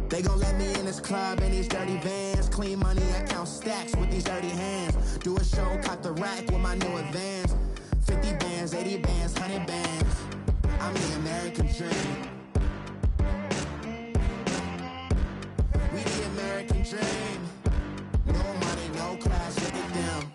They gon' let me in this club in these dirty vans. Clean money, I count stacks with these dirty hands. Do a show, cop the rack with my new advance. 50 bands, 80 bands, 100 bands. I'm the American dream. We the American dream. No money, no class, look at them.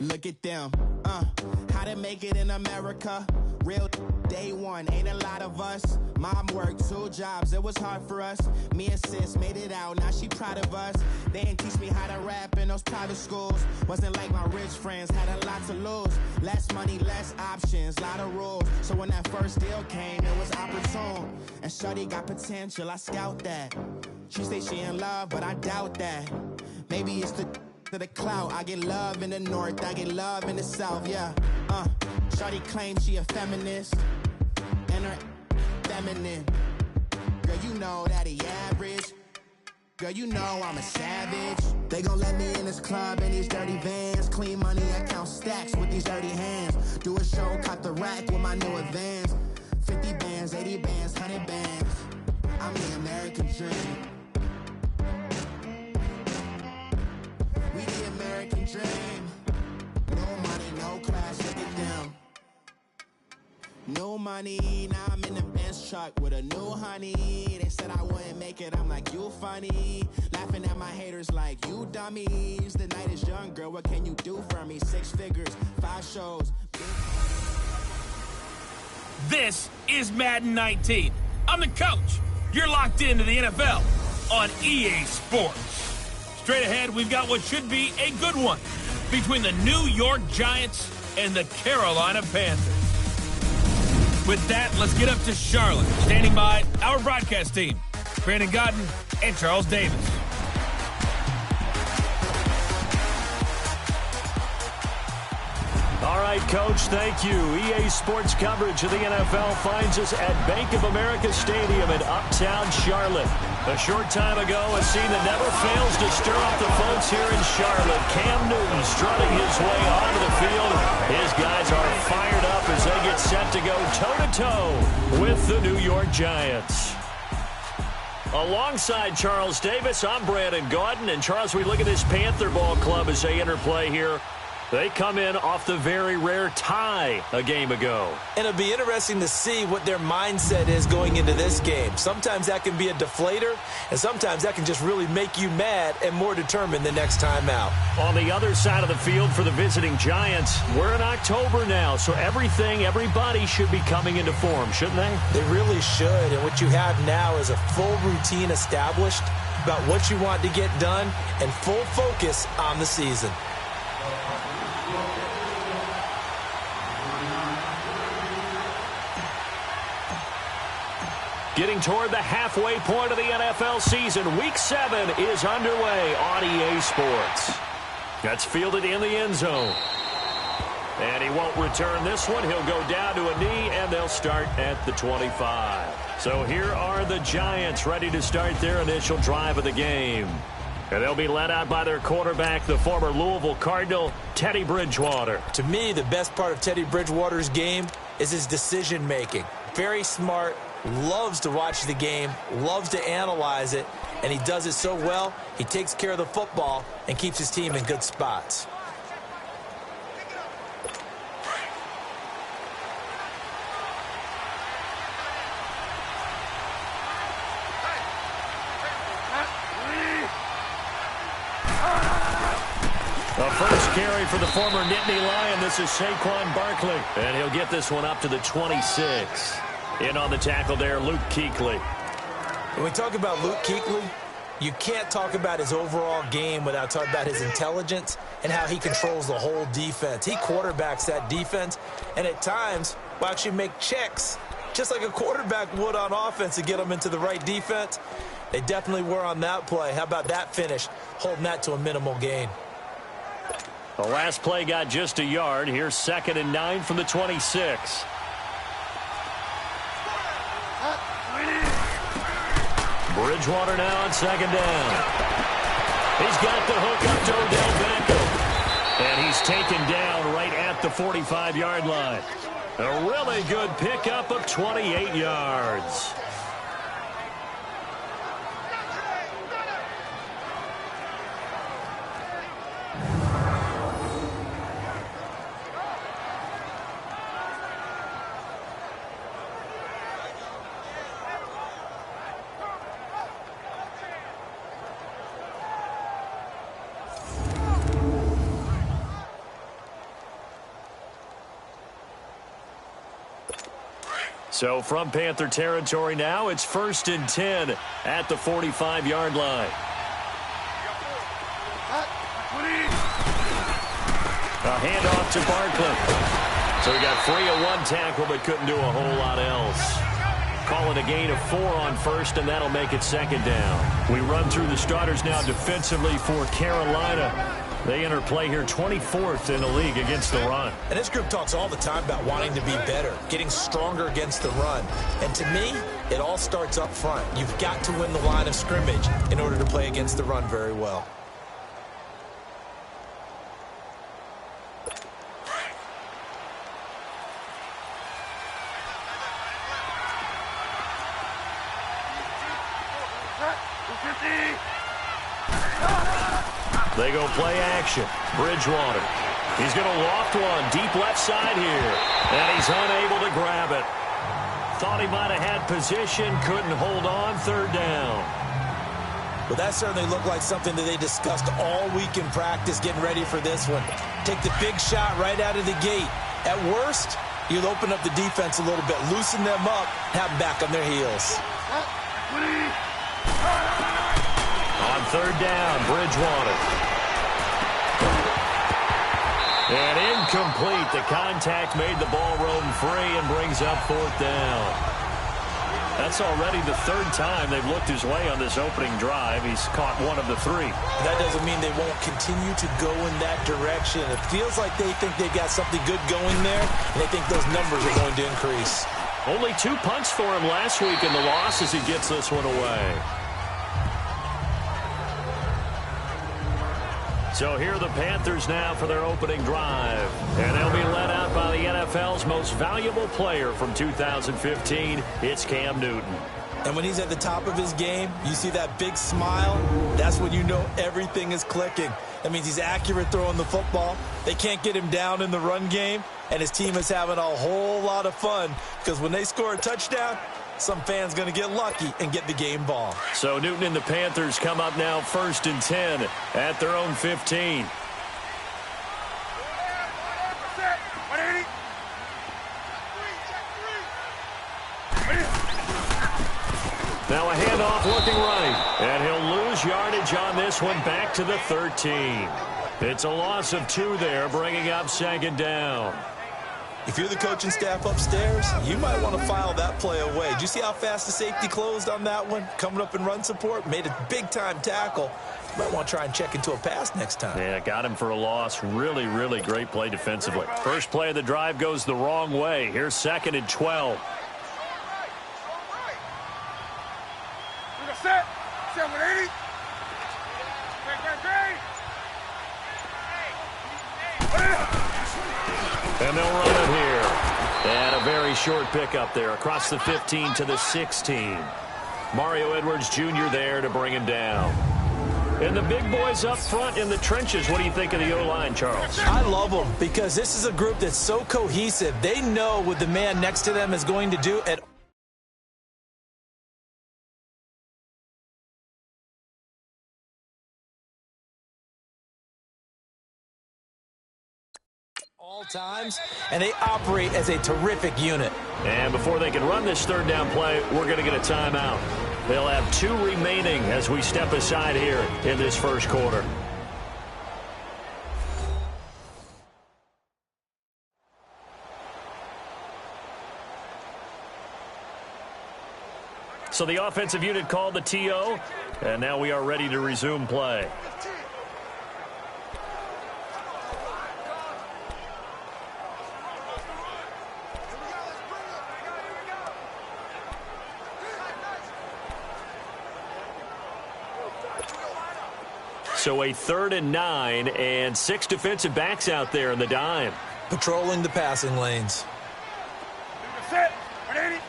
Look at them, how to make it in America. Real day one, ain't a lot of us. Mom worked 2 jobs, it was hard for us. Me and sis made it out, now she proud of us. They didn't teach me how to rap in those private schools. Wasn't like my rich friends, had a lot to lose. Less money, less options, lot of rules. So when that first deal came, it was opportune. And shorty got potential, I scout that. She say she in love, but I doubt that. Maybe it's to the clout. I get love in the north, I get love in the south, yeah. Shorty claims she a feminist, and her feminine. Girl, you know that he average. Girl, you know I'm a savage. They gon' let me in this club in these dirty vans. Clean money, I count stacks with these dirty hands. Do a show, cop the rack with my new advance. 50 bands, 80 bands, 100 bands. I'm the American dream. We the American dream. No money, no class, look at them. No money, now I'm in the Benz truck with a new honey. They said I wouldn't make it, I'm like, you funny. Laughing at my haters like, you dummies. The night is young, girl, what can you do for me? 6 figures, 5 shows. This is Madden 19. I'm the coach. You're locked into the NFL on EA Sports. Straight ahead, we've got what should be a good one between the New York Giants and the Carolina Panthers. With that, let's get up to Charlotte. Standing by, our broadcast team, Brandon Godden and Charles Davis. All right, Coach, thank you. EA Sports coverage of the NFL finds us at Bank of America Stadium in uptown Charlotte. A short time ago, a scene that never fails to stir up the folks here in Charlotte. Cam Newton strutting his way onto the field. His guys are fired up as they get set to go toe-to-toe with the New York Giants. Alongside Charles Davis, I'm Brandon Gaudin. And, Charles, we look at this Panther ball club as they enter play here. They come in off the very rare tie a game ago. And it'll be interesting to see what their mindset is going into this game. Sometimes that can be a deflator, and sometimes that can just really make you mad and more determined the next time out. On the other side of the field for the visiting Giants, we're in October now, so everybody should be coming into form, shouldn't they? They really should, and what you have now is a full routine established about what you want to get done and full focus on the season. Getting toward the halfway point of the NFL season, Week 7 is underway on EA Sports. That's fielded in the end zone. And he won't return this one. He'll go down to a knee, and they'll start at the 25. So here are the Giants ready to start their initial drive of the game. And they'll be led out by their quarterback, the former Louisville Cardinal, Teddy Bridgewater. To me, the best part of Teddy Bridgewater's game is his decision-making. Very smart, loves to watch the game, loves to analyze it, and he does it so well, he takes care of the football and keeps his team in good spots. The first carry for the former Nittany Lion. This is Saquon Barkley. And he'll get this one up to the 26. In on the tackle there, Luke Kuechly. When we talk about Luke Kuechly, you can't talk about his overall game without talking about his intelligence and how he controls the whole defense. He quarterbacks that defense, and at times will actually make checks, just like a quarterback would on offense to get them into the right defense. They definitely were on that play. How about that finish, holding that to a minimal gain? The last play got just a yard. Here's 2nd and 9 from the 26. Bridgewater now on 2nd down. He's got the hook up to Odell Beckham. And he's taken down right at the 45-yard line. A really good pickup of 28 yards. So from Panther territory now, it's 1st and 10 at the 45-yard line. A handoff to Barkley. So he got free of one tackle but couldn't do a whole lot else. Calling a gain of 4 on 1st, and that'll make it 2nd down. We run through the starters now defensively for Carolina. They enter play here 24th in the league against the run. And this group talks all the time about wanting to be better, getting stronger against the run. And to me, it all starts up front. You've got to win the line of scrimmage in order to play against the run very well. They go play action. Bridgewater. He's going to loft one deep left side here. And he's unable to grab it. Thought he might have had position. Couldn't hold on. 3rd down. Well, that certainly looked like something that they discussed all week in practice getting ready for this one. Take the big shot right out of the gate. At worst, you'll open up the defense a little bit, loosen them up, have them back on their heels. On 3rd down, Bridgewater. And incomplete. The contact made the ball roam free and brings up 4th down. That's already the 3rd time they've looked his way on this opening drive. He's caught 1 of the 3. That doesn't mean they won't continue to go in that direction. It feels like they think they've got something good going there, and they think those numbers are going to increase. Only 2 punts for him last week in the loss as he gets this one away. So here are the Panthers now for their opening drive. And they'll be led out by the NFL's most valuable player from 2015. It's Cam Newton. And when he's at the top of his game, you see that big smile, that's when you know everything is clicking. That means he's accurate throwing the football. They can't get him down in the run game, and his team is having a whole lot of fun because when they score a touchdown, some fan's going to get lucky and get the game ball. So Newton and the Panthers come up now 1st and 10 at their own 15. Now a handoff looking right, and he'll lose yardage on this one back to the 13. It's a loss of 2 there, bringing up 2nd down. If you're the coaching staff upstairs, you might want to file that play away. Did you see how fast the safety closed on that one? Coming up in run support, made a big-time tackle. You might want to try and check into a pass next time. Yeah, got him for a loss. Really, really great play defensively. First play of the drive goes the wrong way. Here's 2nd and 12. Set 180. And they'll run it here. And a very short pickup there across the 15 to the 16. Mario Edwards Jr. there to bring him down. And the big boys up front in the trenches. What do you think of the O-line, Charles? I love them because this is a group that's so cohesive. They know what the man next to them is going to do at all times, and they operate as a terrific unit. And before they can run this 3rd down play, we're going to get a timeout. They'll have 2 remaining as we step aside here in this 1st quarter. So the offensive unit called the TO, and now we are ready to resume play. So a 3rd and 9 and 6 defensive backs out there in the dime. Patrolling the passing lanes. Set 180.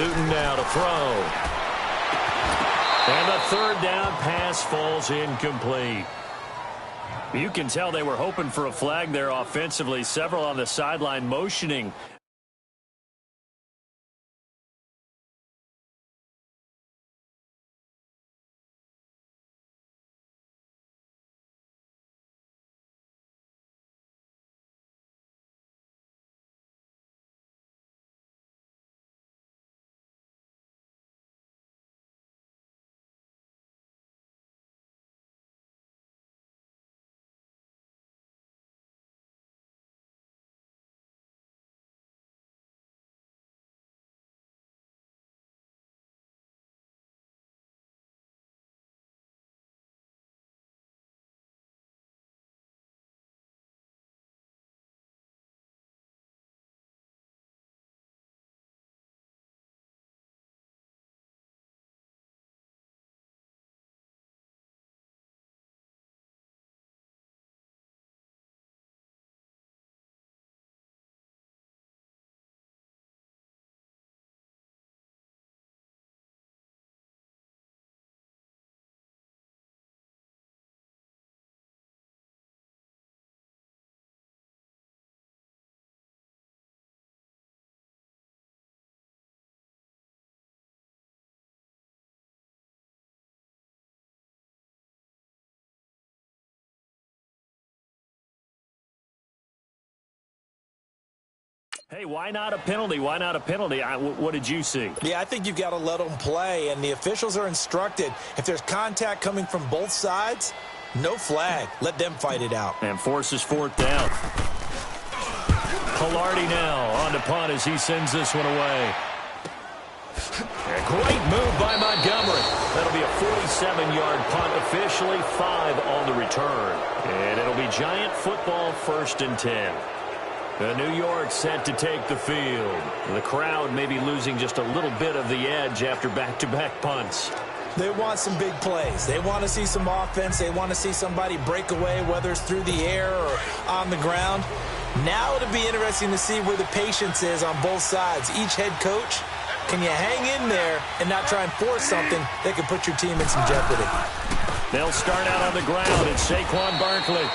Newton now to throw. And the 3rd down pass falls incomplete. You can tell they were hoping for a flag there offensively. Several on the sideline motioning Hey, why not a penalty? Why not a penalty? What did you see? Yeah, I think you've got to let them play, and the officials are instructed. If there's contact coming from both sides, no flag. Let them fight it out. And forces fourth down. Pilardi now on to punt as he sends this one away. A great move by Montgomery. That'll be a 47-yard punt, officially 5 on the return. And it'll be Giant football 1st and 10. New York set to take the field. The crowd may be losing just a little bit of the edge after back-to-back punts. They want some big plays. They want to see some offense. They want to see somebody break away, whether it's through the air or on the ground. Now it'll be interesting to see where the patience is on both sides. Each head coach, can you hang in there and not try and force something that could put your team in some jeopardy? They'll start out on the ground. It's Saquon Barkley.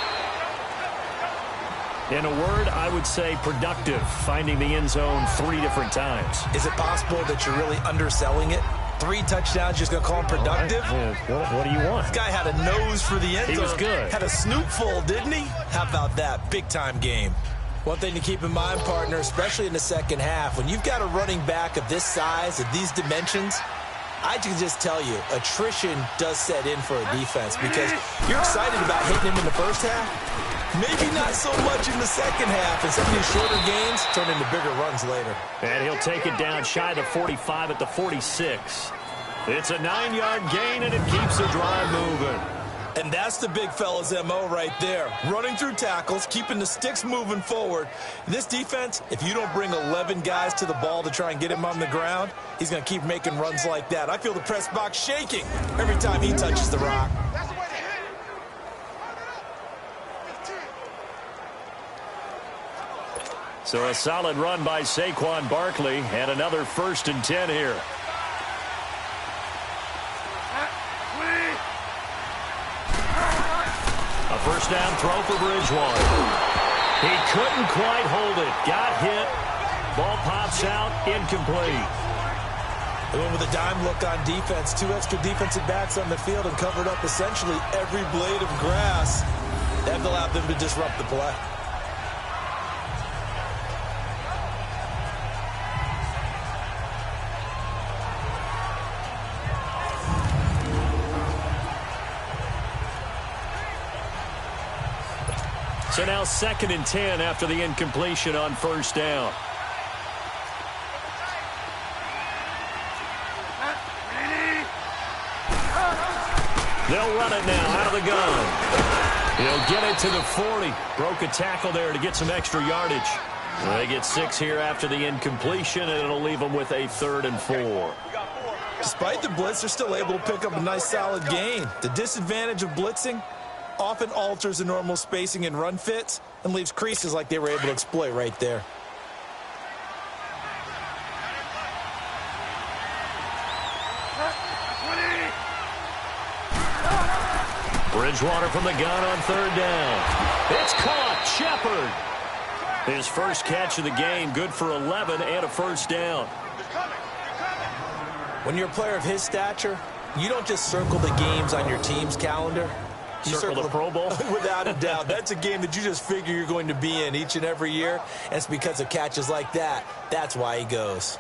In a word, I would say productive, finding the end zone 3 different times. Is it possible that you're really underselling it? 3 touchdowns, just going to call him productive? Right. What do you want? This guy had a nose for the end zone. He was good. Had a snoot full, didn't he? How about that? Big-time game. One thing to keep in mind, partner, especially in the second half, when you've got a running back of this size, of these dimensions, I can just tell you, attrition does set in for a defense because you're excited about hitting him in the first half. Maybe not so much in the second half, and some of these shorter games turn into bigger runs later. And he'll take it down shy of the 45 at the 46. It's a 9-yard gain, and it keeps the drive moving. And that's the big fella's MO right there. Running through tackles, keeping the sticks moving forward. This defense, if you don't bring 11 guys to the ball to try and get him on the ground, he's going to keep making runs like that. I feel the press box shaking every time he touches the rock. So a solid run by Saquon Barkley, and another 1st and 10 here. A first down throw for Bridgewater. He couldn't quite hold it. Got hit. Ball pops out, incomplete. They went with a dime look on defense. 2 extra defensive backs on the field and covered up essentially every blade of grass. That allowed them to disrupt the play. So now 2nd and 10 after the incompletion on first down. They'll run it now out of the gun. He'll get it to the 40. Broke a tackle there to get some extra yardage. They get 6 here after the incompletion, and it'll leave them with a 3rd and 4. Despite the blitz, they're still able to pick up a nice solid gain. The disadvantage of blitzing often alters the normal spacing and run fits and leaves creases like they were able to exploit right there. Bridgewater from the gun on 3rd down. It's caught. Shepard. His first catch of the game, good for 11 and a first down. When you're a player of his stature, you don't just circle the games on your team's calendar. You circle the Pro Bowl? Without a doubt. That's a game that you just figure you're going to be in each and every year. And it's because of catches like that. That's why he goes.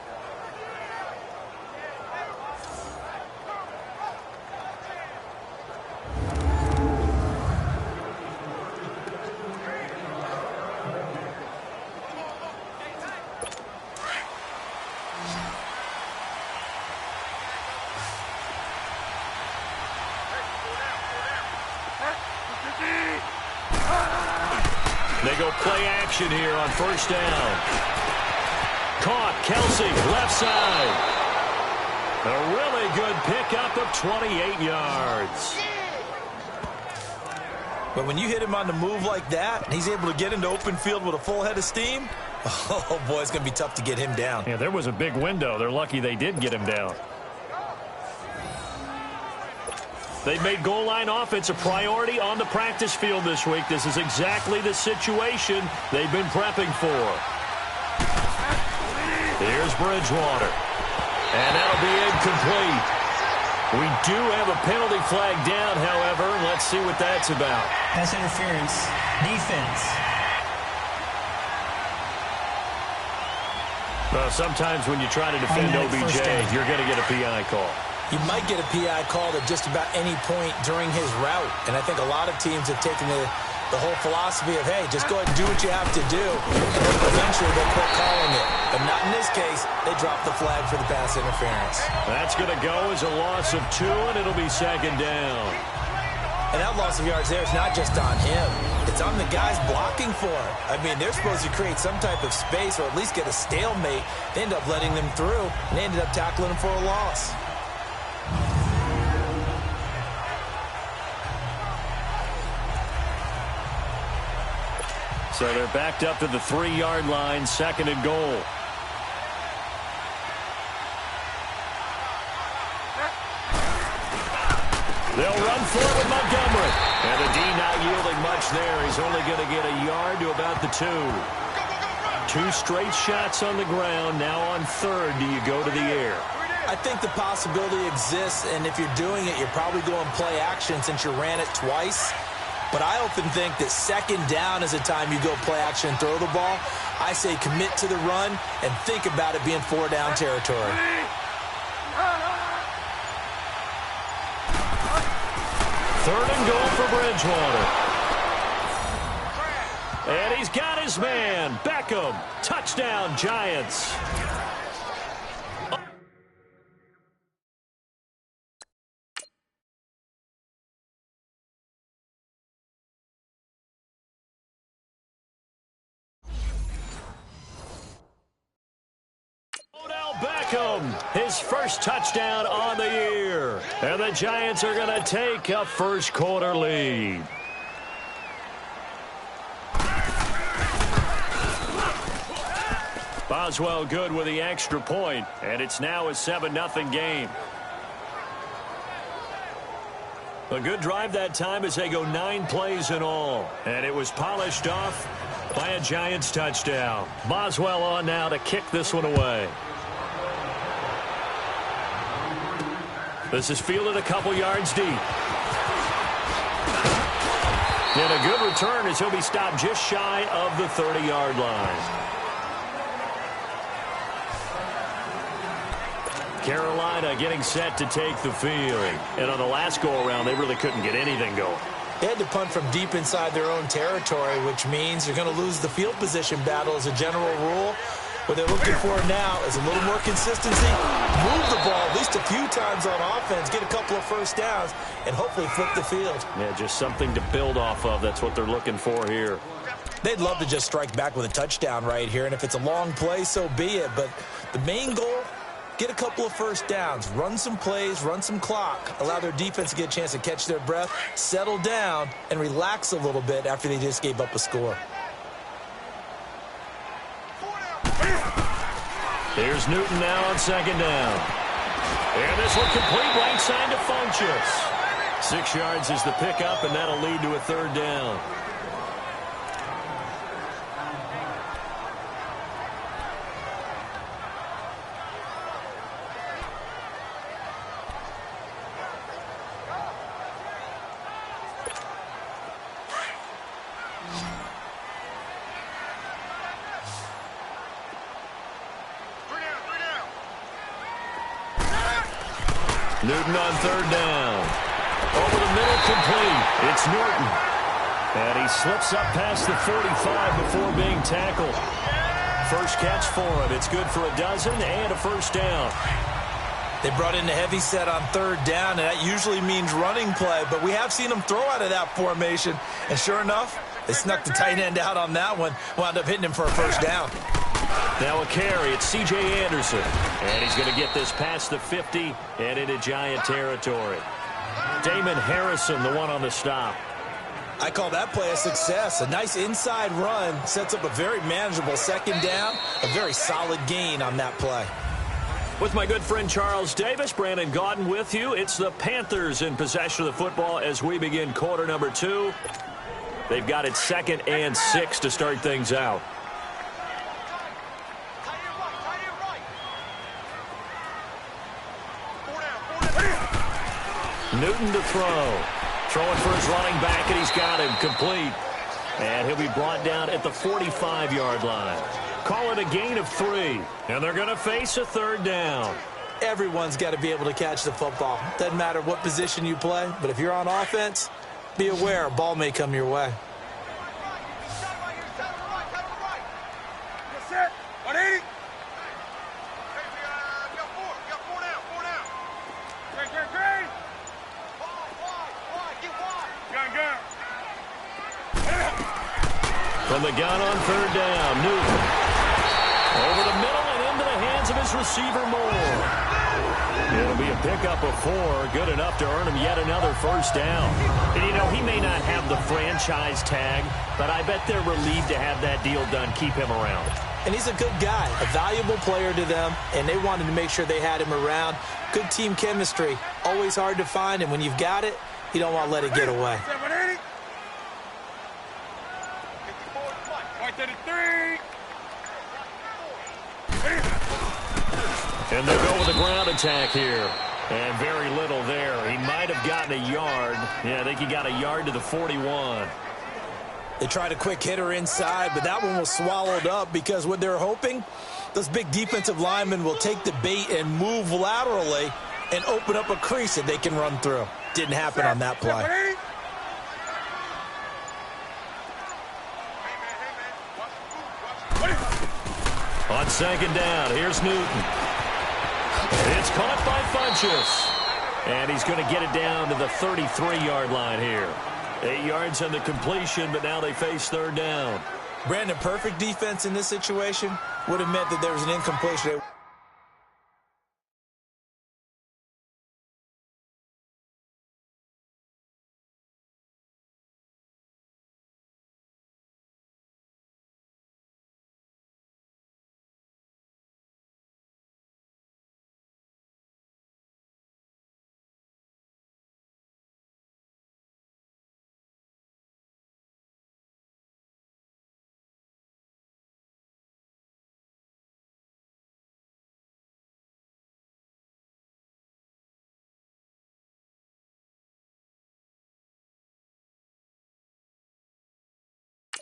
They go play action here on first down. Caught. Kelsey, left side. A really good pickup of 28 yards. But when you hit him on the move like that, and he's able to get into open field with a full head of steam, oh, boy, it's going to be tough to get him down. Yeah, there was a big window. They're lucky they did get him down. They've made goal line offense a priority on the practice field this week. This is exactly the situation they've been prepping for. Here's Bridgewater. And that'll be incomplete. We do have a penalty flag down, however. Let's see what that's about. Pass interference. Defense. Well, sometimes when you try to defend OBJ, you're going to get a PI call. You might get a PI call at just about any point during his route. And I think a lot of teams have taken the whole philosophy of, hey, just go ahead and do what you have to do. And eventually they'll quit calling it. But not in this case. They dropped the flag for the pass interference. That's going to go as a loss of 2, and it'll be second down. And that loss of yards there is not just on him. It's on the guys blocking for him. I mean, they're supposed to create some type of space or at least get a stalemate. They end up letting them through, and they ended up tackling him for a loss. So they're backed up to the 3-yard line, 2nd and goal. They'll run for it with Montgomery. And the D not yielding much there. He's only going to get a yard to about the 2. 2 straight shots on the ground. Now on 3rd, do you go to the air? I think the possibility exists, and if you're doing it, you're probably going play action since you ran it twice. But I often think that 2nd down is a time you go play action and throw the ball. I say commit to the run and think about it being 4-down territory. 3rd and goal for Bridgewater. And he's got his man, Beckham. Touchdown, Giants. Beckham, his first touchdown on the year. And the Giants are going to take a first-quarter lead. Boswell good with the extra point, and it's now a 7-0 game. A good drive that time as they go 9 plays in all. And it was polished off by a Giants touchdown. Boswell on now to kick this one away. This is fielded a couple yards deep. And a good return as he'll be stopped just shy of the 30-yard line. Carolina getting set to take the field. And on the last go-around, they really couldn't get anything going. They had to punt from deep inside their own territory, which means you're going to lose the field position battle as a general rule. What they're looking for now is a little more consistency, move the ball at least a few times on offense, get a couple of first downs, and hopefully flip the field. Yeah, just something to build off of. That's what they're looking for here. They'd love to just strike back with a touchdown right here, and if it's a long play, so be it. But the main goal, get a couple of first downs, run some plays, run some clock, allow their defense to get a chance to catch their breath, settle down, and relax a little bit after they just gave up a score. Here's Newton now on 2nd down. And this one complete right side to Funchess. 6 yards is the pickup, and that'll lead to a 3rd down. Newton on 3rd down. Over the middle, complete. It's Norton. And he slips up past the 45 before being tackled. First catch for him. It's good for a dozen and a first down. They brought in the heavy set on 3rd down, and that usually means running play. But we have seen them throw out of that formation. And sure enough, they snuck the tight end out on that one. Wound up hitting him for a first down. Now a carry. It's C.J. Anderson. And he's going to get this past the 50 and into Giant territory. Damon Harrison, the one on the stop. I call that play a success. A nice inside run sets up a very manageable 2nd down. A very solid gain on that play. With my good friend Charles Davis, Brandon Gaudin with you. It's the Panthers in possession of the football as we begin quarter number 2. They've got it 2nd and 6 to start things out. Newton to throw. Throwing for his running back, and he's got him complete. And he'll be brought down at the 45-yard line. Call it a gain of 3. And they're going to face a third down. Everyone's got to be able to catch the football. Doesn't matter what position you play, but if you're on offense, be aware a ball may come your way. That's it. 180. From the gun on third down, Newton. Over the middle and into the hands of his receiver, Moore. It'll be a pickup of 4, good enough to earn him yet another first down. And, you know, he may not have the franchise tag, but I bet they're relieved to have that deal done, keep him around. And he's a good guy, a valuable player to them, and they wanted to make sure they had him around. Good team chemistry, always hard to find, and when you've got it, you don't want to let it get away. 180. 133. And they'll go with a ground attack here. And very little there. He might have gotten a yard. Yeah, I think he got a yard to the 41. They tried a quick hitter inside, but that one was swallowed up because what they're hoping, those big defensive linemen will take the bait and move laterally and open up a crease that they can run through. Didn't happen on that play. On second down, here's Newton. It's caught by Funchess. And he's going to get it down to the 33-yard line here. 8 yards on the completion, but now they face third down. Brandon, perfect defense in this situation would have meant that there was an incompletion.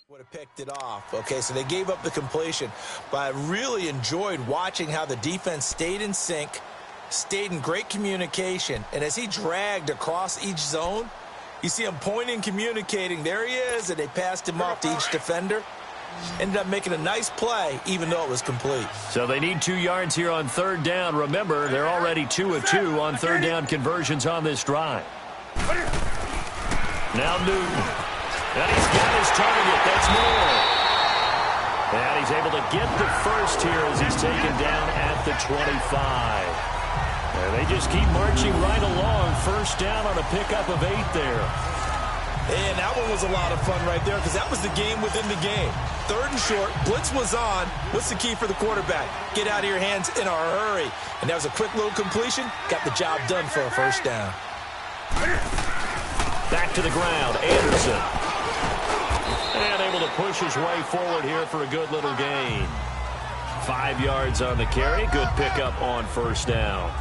Would have picked it off. Okay, so they gave up the completion, but I really enjoyed watching how the defense stayed in sync, stayed in great communication, and as he dragged across each zone, you see him pointing, communicating. There he is, and they passed him off to each defender. Ended up making a nice play, even though it was complete. So they need 2 yards here on third down. Remember, they're already 2 of 2 on third down conversions on this drive. Now Newton. And he's got his target. That's Moore. And he's able to get the first here as he's taken down at the 25. And they just keep marching right along. First down on a pickup of 8 there. And that one was a lot of fun right there because that was the game within the game. Third and short, blitz was on. What's the key for the quarterback? Get out of your hands in a hurry. And that was a quick little completion. Got the job done for a first down. Back to the ground, Anderson. And able to push his way forward here for a good little gain. 5 yards on the carry. Good pickup on first down.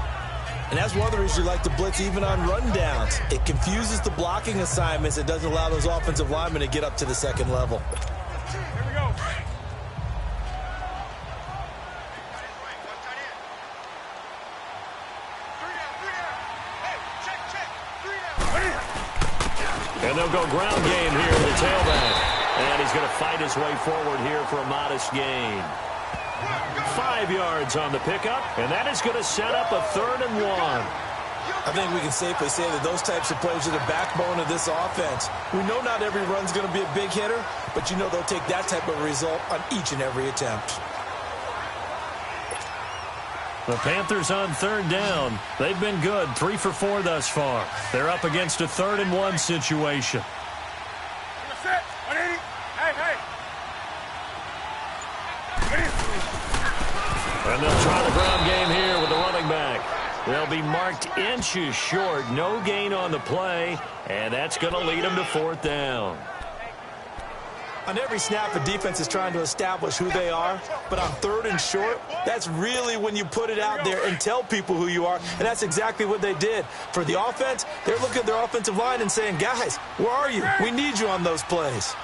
And that's one of the reasons you like to blitz even on rundowns. It confuses the blocking assignments. It doesn't allow those offensive linemen to get up to the second level. Here we go. And they'll go ground game here in the tailback. And he's going to fight his way forward here for a modest gain. 5 yards on the pickup, and that is going to set up a 3rd and 1. I think we can safely say that those types of plays are the backbone of this offense. We know not every run's going to be a big hitter, but you know they'll take that type of result on each and every attempt. The Panthers on third down. They've been good, 3 for 4 thus far. They're up against a 3rd and 1 situation. And they'll try the ground game here with the running back. They'll be marked inches short. No gain on the play, and that's going to lead them to 4th down. On every snap, the defense is trying to establish who they are, but on 3rd and short, that's really when you put it out there and tell people who you are, and that's exactly what they did. For the offense, they're looking at their offensive line and saying, guys, where are you? We need you on those plays.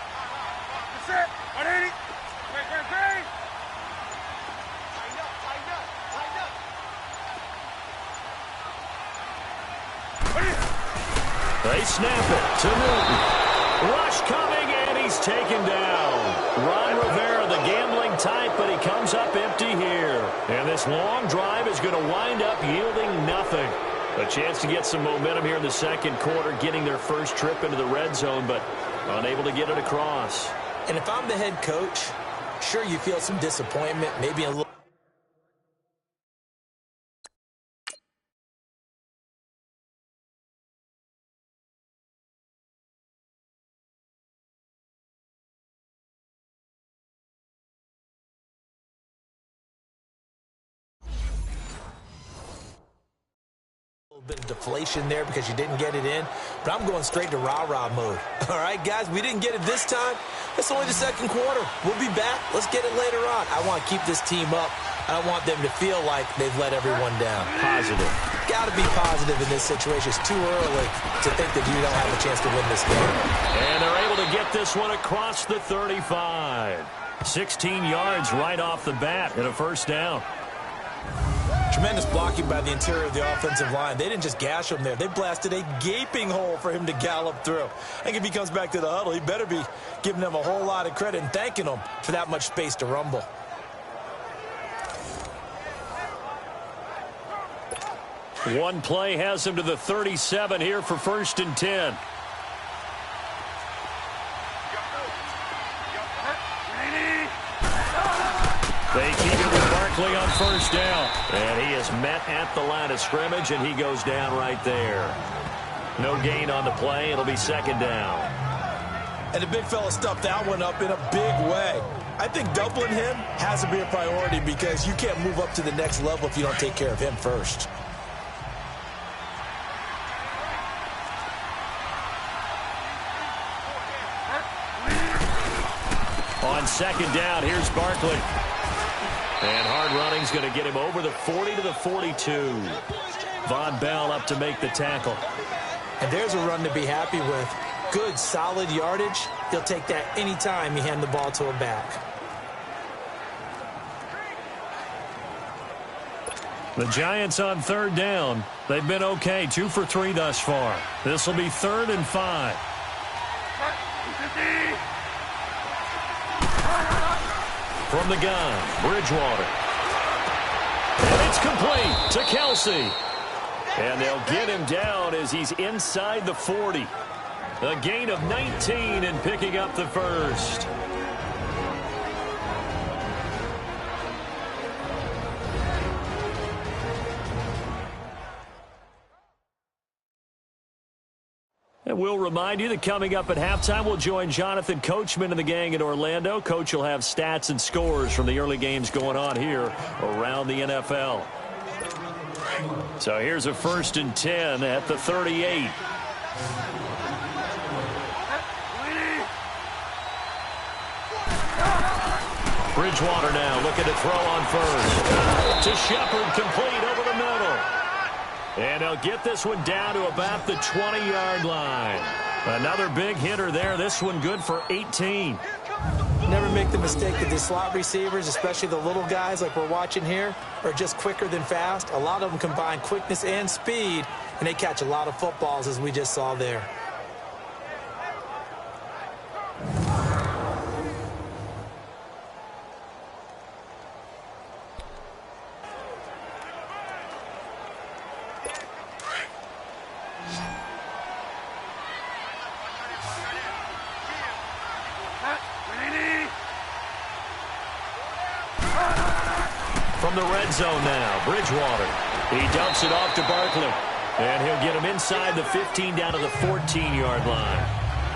They snap it to Newton. Rush coming, and he's taken down. Ron Rivera, the gambling type, but he comes up empty here. And this long drive is going to wind up yielding nothing. A chance to get some momentum here in the second quarter, getting their first trip into the red zone, but unable to get it across. And if I'm the head coach, sure, you feel some disappointment, maybe a little. Bit of deflation there because you didn't get it in, but I'm going straight to rah-rah mode. All right, guys, we didn't get it this time. It's only the second quarter. We'll be back. Let's get it later on. I want to keep this team up. I don't want them to feel like they've let everyone down. Positive. Got to be positive in this situation. It's too early to think that you don't have a chance to win this game. And they're able to get this one across the 35. 16 yards right off the bat and a first down. Tremendous blocking by the interior of the offensive line. They didn't just gash him there. They blasted a gaping hole for him to gallop through. I think if he comes back to the huddle, he better be giving them a whole lot of credit and thanking them for that much space to rumble. One play has him to the 37 here for 1st and 10. They keep it with Barkley on first down. And he is met at the line of scrimmage, and he goes down right there. No gain on the play. It'll be second down. And the big fella stuffed that one up in a big way. I think doubling him has to be a priority because you can't move up to the next level if you don't take care of him first. On second down, here's Barkley. And hard running's going to get him over the 40 to the 42. Von Bell up to make the tackle. And there's a run to be happy with. Good, solid yardage. He'll take that anytime you hand the ball to a back. The Giants on third down. They've been okay, 2 for 3 thus far. This will be 3rd and 5. From the gun, Bridgewater. And it's complete to Kelsey. And they'll get him down as he's inside the 40. A gain of 19 and picking up the first. And we'll remind you that coming up at halftime, we'll join Jonathan Coachman and the gang in Orlando. Coach will have stats and scores from the early games going on here around the NFL. So here's a 1st and 10 at the 38. Bridgewater now looking to throw on first. To Shepard, complete over the middle. And they'll get this one down to about the 20-yard line. Another big hitter there. This one good for 18. Never make the mistake that the slot receivers, especially the little guys like we're watching here, are just quicker than fast. A lot of them combine quickness and speed, and they catch a lot of footballs, as we just saw there. From the red zone now, Bridgewater. He dumps it off to Barkley. And he'll get him inside the 15 down to the 14-yard line.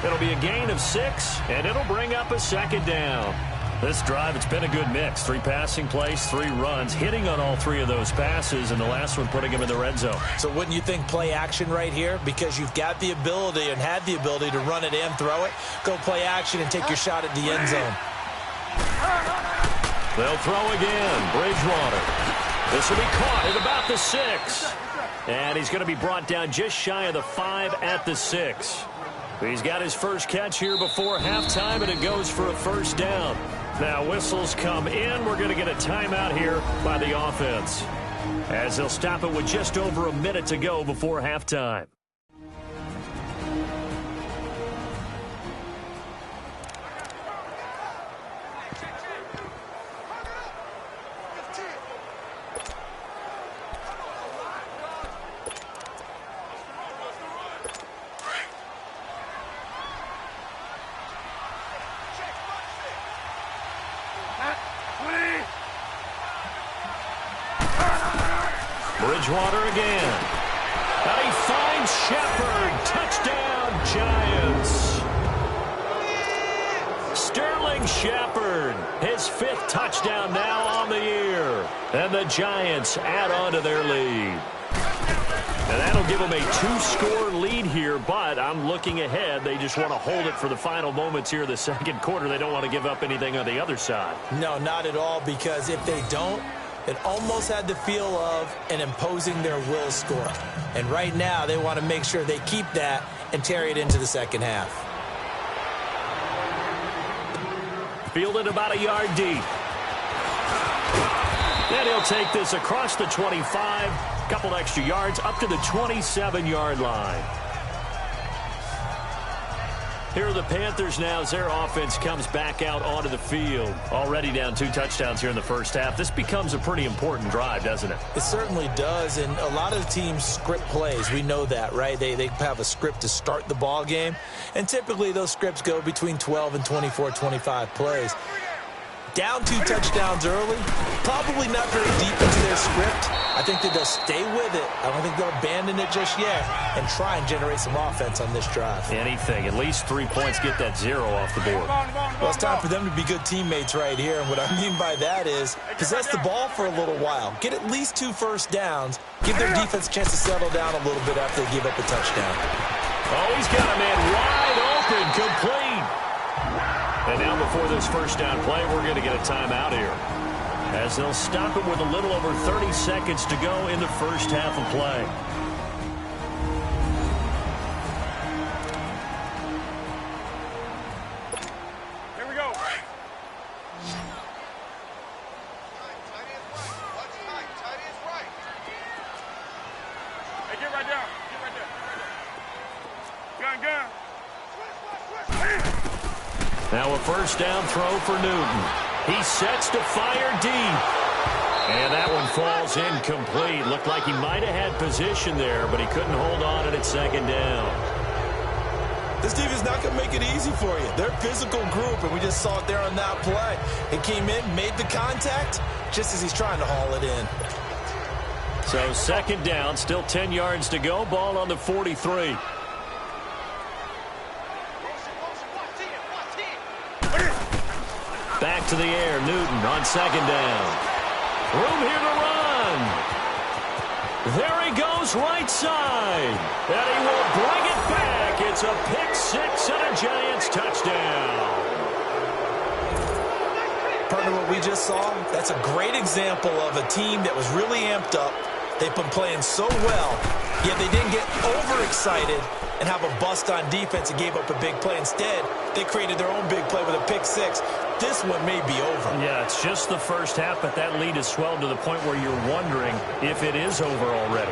It'll be a gain of 6, and it'll bring up a second down. This drive, it's been a good mix. 3 passing plays, 3 runs, hitting on all 3 of those passes, and the last one putting him in the red zone. So wouldn't you think play action right here? Because you've got the ability and had the ability to run it and throw it. Go play action and take your shot at the end zone. They'll throw again. Bridgewater. This will be caught at about the 6. And he's going to be brought down just shy of the 5 at the 6. He's got his first catch here before halftime, and it goes for a first down. Now whistles come in. We're going to get a timeout here by the offense, as they'll stop it with just over a minute to go before halftime. Bridgewater again. And he finds Shepard. Touchdown, Giants. Sterling Shepard, his 5th touchdown now on the year. And the Giants add on to their lead. And that'll give them a 2-score lead here, but I'm looking ahead. They just want to hold it for the final moments here of the second quarter. They don't want to give up anything on the other side. No, not at all, because if they don't, it almost had the feel of an imposing their will score. And right now, they want to make sure they keep that and carry it into the second half. Fielded about a yard deep. And he'll take this across the 25. Couple extra yards up to the 27-yard line. Here are the Panthers now as their offense comes back out onto the field. Already down 2 touchdowns here in the first half. This becomes a pretty important drive, doesn't it? It certainly does, and a lot of teams script plays. We know that, right? They have a script to start the ball game, and typically those scripts go between 12 and 24, 25 plays. Down 2 touchdowns early, probably not very deep into their script. I think that they'll stay with it. I don't think they'll abandon it just yet and try and generate some offense on this drive. Anything. At least 3 points, get that 0 off the board. Well, it's time for them to be good teammates right here. And what I mean by that is possess the ball for a little while. Get at least 2 first downs. Give their defense a chance to settle down a little bit after they give up a touchdown. Oh, he's got a man wide open, complete. And now before this first down play, we're going to get a timeout here, as they'll stop him with a little over 30 seconds to go in the first half of play. Here we go. Hey, get right down. Get right there. Gun. Now a first down throw for Newton. He sets to fire deep. And that one falls incomplete. Looked like he might have had position there, but he couldn't hold on at second down. This defense not going to make it easy for you. They're a physical group, and we just saw it there on that play. He came in, made the contact, just as he's trying to haul it in. So second down, still 10 yards to go. Ball on the 43. Back to the air, Newton on second down. Room here to run. There he goes right side. And he will bring it back. It's a pick-6 and a Giants touchdown. Partner, what we just saw, that's a great example of a team that was really amped up. They've been playing so well, yet they didn't get overexcited and have a bust on defense and gave up a big play. Instead, they created their own big play with a pick-6. This one may be over. Yeah, it's just the first half, but that lead has swelled to the point where you're wondering if it is over already.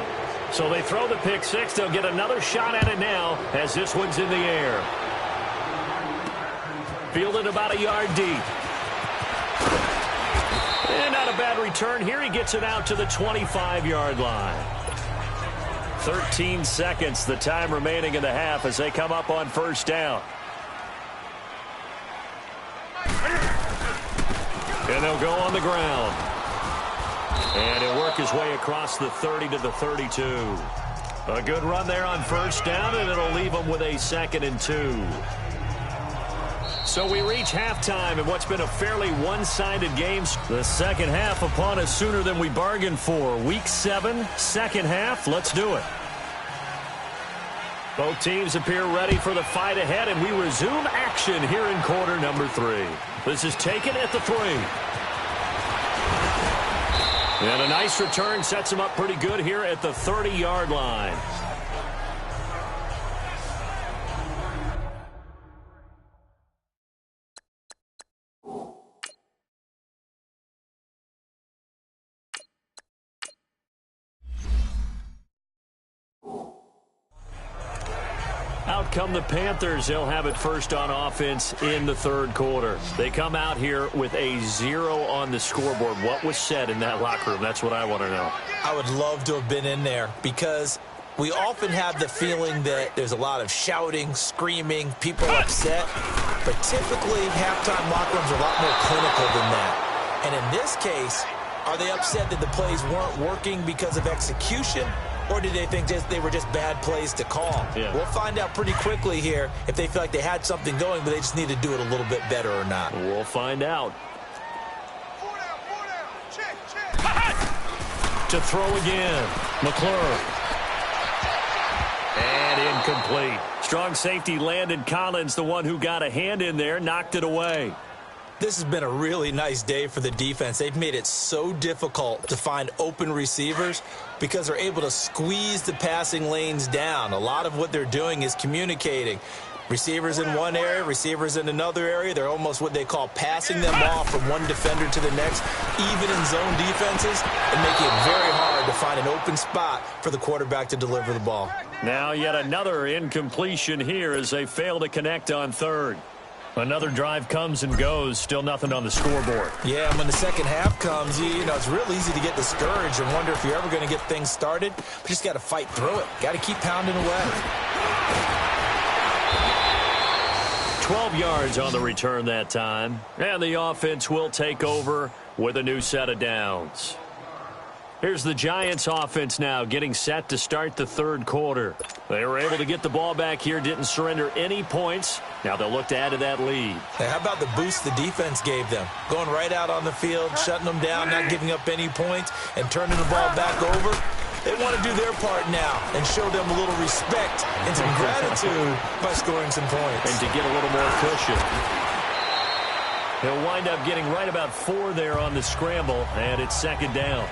So they throw the pick-6. They'll get another shot at it now as this one's in the air. Fielded about a yard deep. And not a bad return here. He gets it out to the 25-yard line. 13 seconds, the time remaining in the half as they come up on first down. And they'll go on the ground. And he'll work his way across the 30 to the 32. A good run there on first down, and it'll leave them with a 2nd and 2. So we reach halftime in what's been a fairly one-sided game. The second half upon us sooner than we bargained for. Week 7, second half. Let's do it. Both teams appear ready for the fight ahead, and we resume action here in quarter number 3. This is taken at the 3. And a nice return sets him up pretty good here at the 30-yard line. Out come the Panthers. They'll have it first on offense in the third quarter. They come out here with a 0 on the scoreboard. What was said in that locker room? That's what I want to know. I would love to have been in there because we often have the feeling that there's a lot of shouting, screaming, people upset. But typically, halftime locker rooms are a lot more clinical than that. And in this case, Are they upset that the plays weren't working because of execution? Or did they think they were just bad plays to call? Yeah. We'll find out pretty quickly here if they feel like they had something going, but they just need to do it a little bit better or not. We'll find out. To throw again. McClure. And incomplete. Strong safety Landon Collins, the one who got a hand in there, knocked it away. This has been a really nice day for the defense. They've made it so difficult to find open receivers because they're able to squeeze the passing lanes down. A lot of what they're doing is communicating. Receivers in one area, receivers in another area. They're almost what they call passing them off from one defender to the next, even in zone defenses, and making it very hard to find an open spot for the quarterback to deliver the ball. Now yet another incompletion here as they fail to connect on third. Another drive comes and goes, still nothing on the scoreboard. Yeah, and when the second half comes, you know, it's real easy to get discouraged and wonder if you're ever going to get things started. But you just got to fight through it. Got to keep pounding away. 12 yards on the return that time. And the offense will take over with a new set of downs. Here's the Giants offense now getting set to start the third quarter. They were able to get the ball back here, didn't surrender any points. Now they'll look to add to that lead. Hey, how about the boost the defense gave them? Going right out on the field, shutting them down, not giving up any points, and turning the ball back over. They want to do their part now and show them a little respect and some gratitude by scoring some points. And to get a little more cushion. He'll wind up getting right about 4 there on the scramble, and it's second down.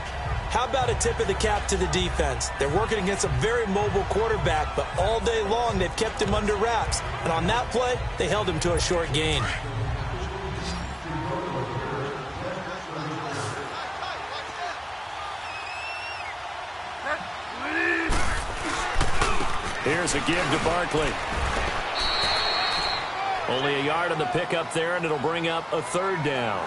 How about a tip of the cap to the defense? They're working against a very mobile quarterback, but all day long they've kept him under wraps. And on that play, they held him to a short gain. Here's a give to Barkley. Only a yard on the pickup there, and it'll bring up a third down.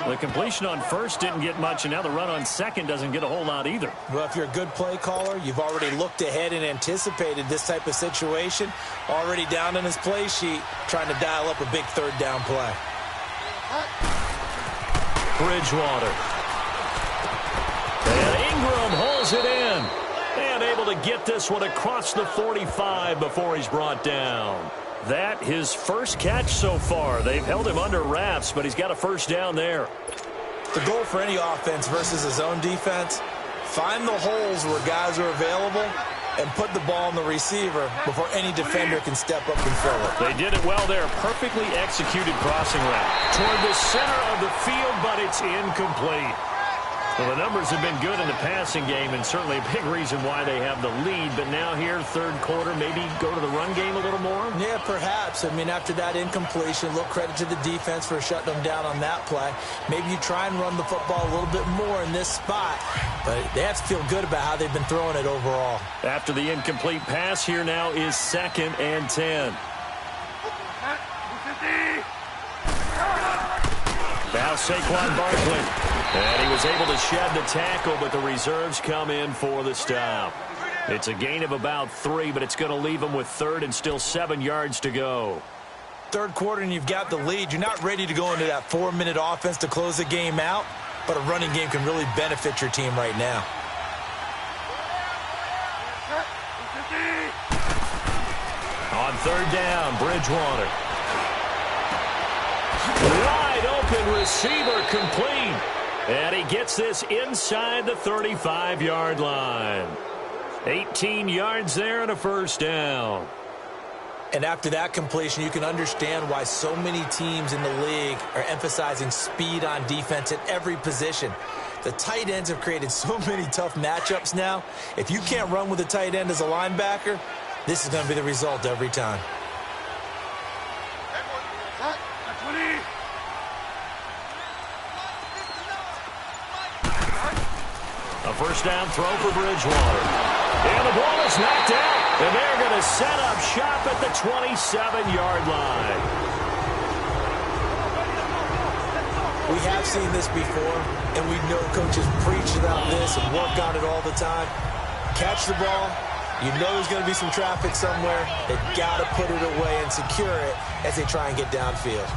The completion on first didn't get much, and now the run on second doesn't get a whole lot either. Well, if you're a good play caller, you've already looked ahead and anticipated this type of situation. Already down in his play sheet, trying to dial up a big third down play. Bridgewater. And Ingram holds it in. And able to get this one across the 45 before he's brought down. That his first catch so far. They've held him under wraps, but he's got a first down there. The goal for any offense versus a zone defense, find the holes where guys are available and put the ball on the receiver before any defender can step up and fill it. They did it well there. Perfectly executed crossing route toward the center of the field, but it's incomplete. Well, the numbers have been good in the passing game, and certainly a big reason why they have the lead. But now here, third quarter, maybe go to the run game a little more? Yeah, perhaps. I mean, after that incompletion, a little credit to the defense for shutting them down on that play. Maybe you try and run the football a little bit more in this spot. But they have to feel good about how they've been throwing it overall. After the incomplete pass, here now is 2nd and 10. Now Saquon Barkley. And he was able to shed the tackle, but the reserves come in for the stop. It's a gain of about 3, but it's going to leave him with third and still 7 yards to go. Third quarter and you've got the lead. You're not ready to go into that 4-minute offense to close the game out, but a running game can really benefit your team right now. On third down, Bridgewater. Wide open receiver complete. And he gets this inside the 35-yard line. 18 yards there and a first down. And after that completion, you can understand why so many teams in the league are emphasizing speed on defense at every position. The tight ends have created so many tough matchups now. If you can't run with a tight end as a linebacker, this is going to be the result every time. A first down throw for Bridgewater. And the ball is knocked out. And they're going to set up shop at the 27-yard line. We have seen this before, and we know coaches preach about this and work on it all the time. Catch the ball. You know there's going to be some traffic somewhere. They've got to put it away and secure it as they try and get downfield.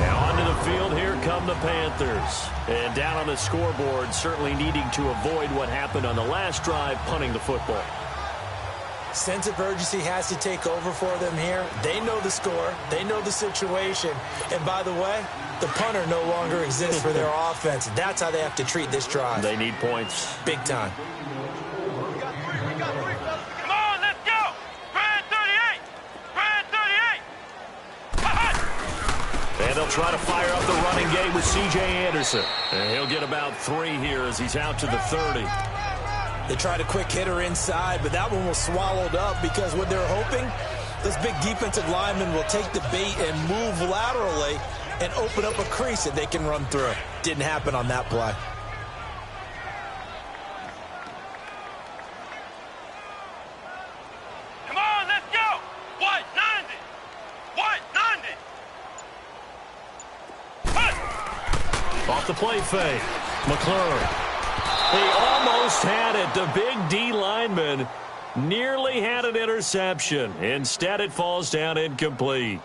Now onto the field field, here come the Panthers. And down on the scoreboard, certainly needing to avoid what happened on the last drive, punting the football. Sense of urgency has to take over for them here. They know the score. They know the situation. And by the way, the punter no longer exists for their offense. That's how they have to treat this drive. They need points. Big time. Come on, let's go! Brand 38! Brand 38! And they'll try to fire up the running game with C.J. Anderson. And he'll get about 3 here as he's out to the 30. They tried a quick hitter inside, but that one was swallowed up because what they're hoping, this big defensive lineman will take the bait and move laterally and open up a crease that they can run through. Didn't happen on that play. Come on, let's go! 190! 190! Off the play fake. McClure. He almost had it. The big D lineman nearly had an interception. Instead, it falls down incomplete.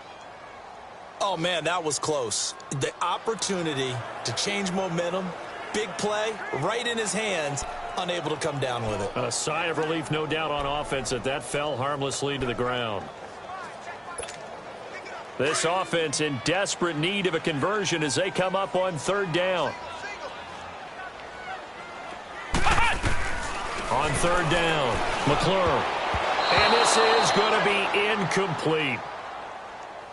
Oh, man, that was close. The opportunity to change momentum, big play, right in his hands, unable to come down with it. A sigh of relief, no doubt, on offense that fell harmlessly to the ground. This offense in desperate need of a conversion as they come up on 3rd down. On 3rd down, McClure. And this is going to be incomplete.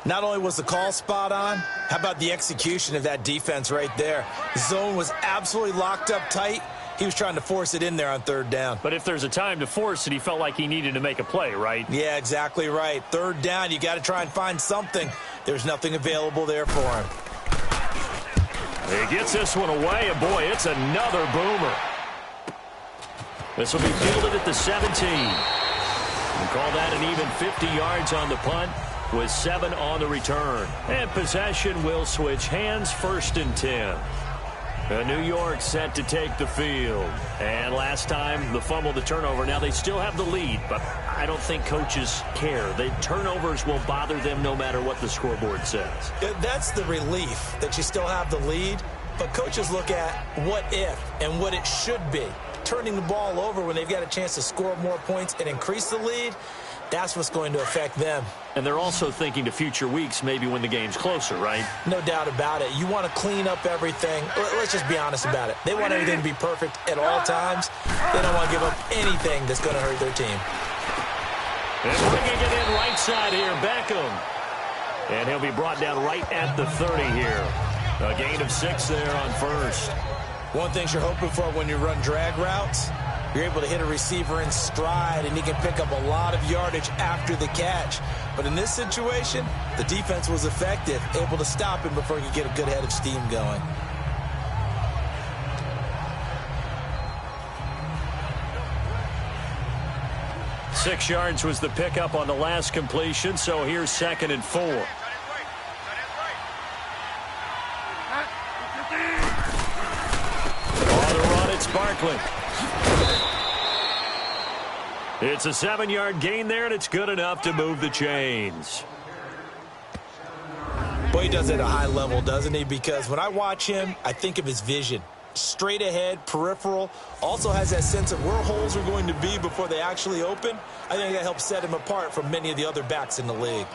Not only was the call spot on, how about the execution of that defense right there? The zone was absolutely locked up tight. He was trying to force it in there on 3rd down. But if there's a time to force it, he felt like he needed to make a play, right? Yeah, exactly right. 3rd down, you got to try and find something. There's nothing available there for him. He gets this one away, and boy, it's another boomer. This will be fielded at the 17. And call that an even 50 yards on the punt with 7 on the return. And possession will switch hands, 1st and 10. New York set to take the field. And last time, the fumble, the turnover. Now they still have the lead, but I don't think coaches care. The turnovers will bother them no matter what the scoreboard says. That's the relief that you still have the lead. But coaches look at what if and what it should be. Turning the ball over when they've got a chance to score more points and increase the lead, that's what's going to affect them. And they're also thinking to future weeks, maybe when the game's closer, right? No doubt about it. You want to clean up everything. Let's just be honest about it. They want everything to be perfect at all times. They don't want to give up anything that's going to hurt their team. And bringing it in right side here, Beckham. And he'll be brought down right at the 30 here. A gain of 6 there on 1st. One thing you're hoping for when you run drag routes, you're able to hit a receiver in stride, and he can pick up a lot of yardage after the catch. But in this situation, the defense was effective, able to stop him before he could get a good head of steam going. Six yards was the pickup on the last completion, so here's 2nd and 4. On the run, it's Barkley. It's a 7-yard gain there, and it's good enough to move the chains. Boy, he does it at a high level, doesn't he? Because when I watch him, I think of his vision. Straight ahead, peripheral, also has that sense of where holes are going to be before they actually open. I think that helps set him apart from many of the other backs in the league.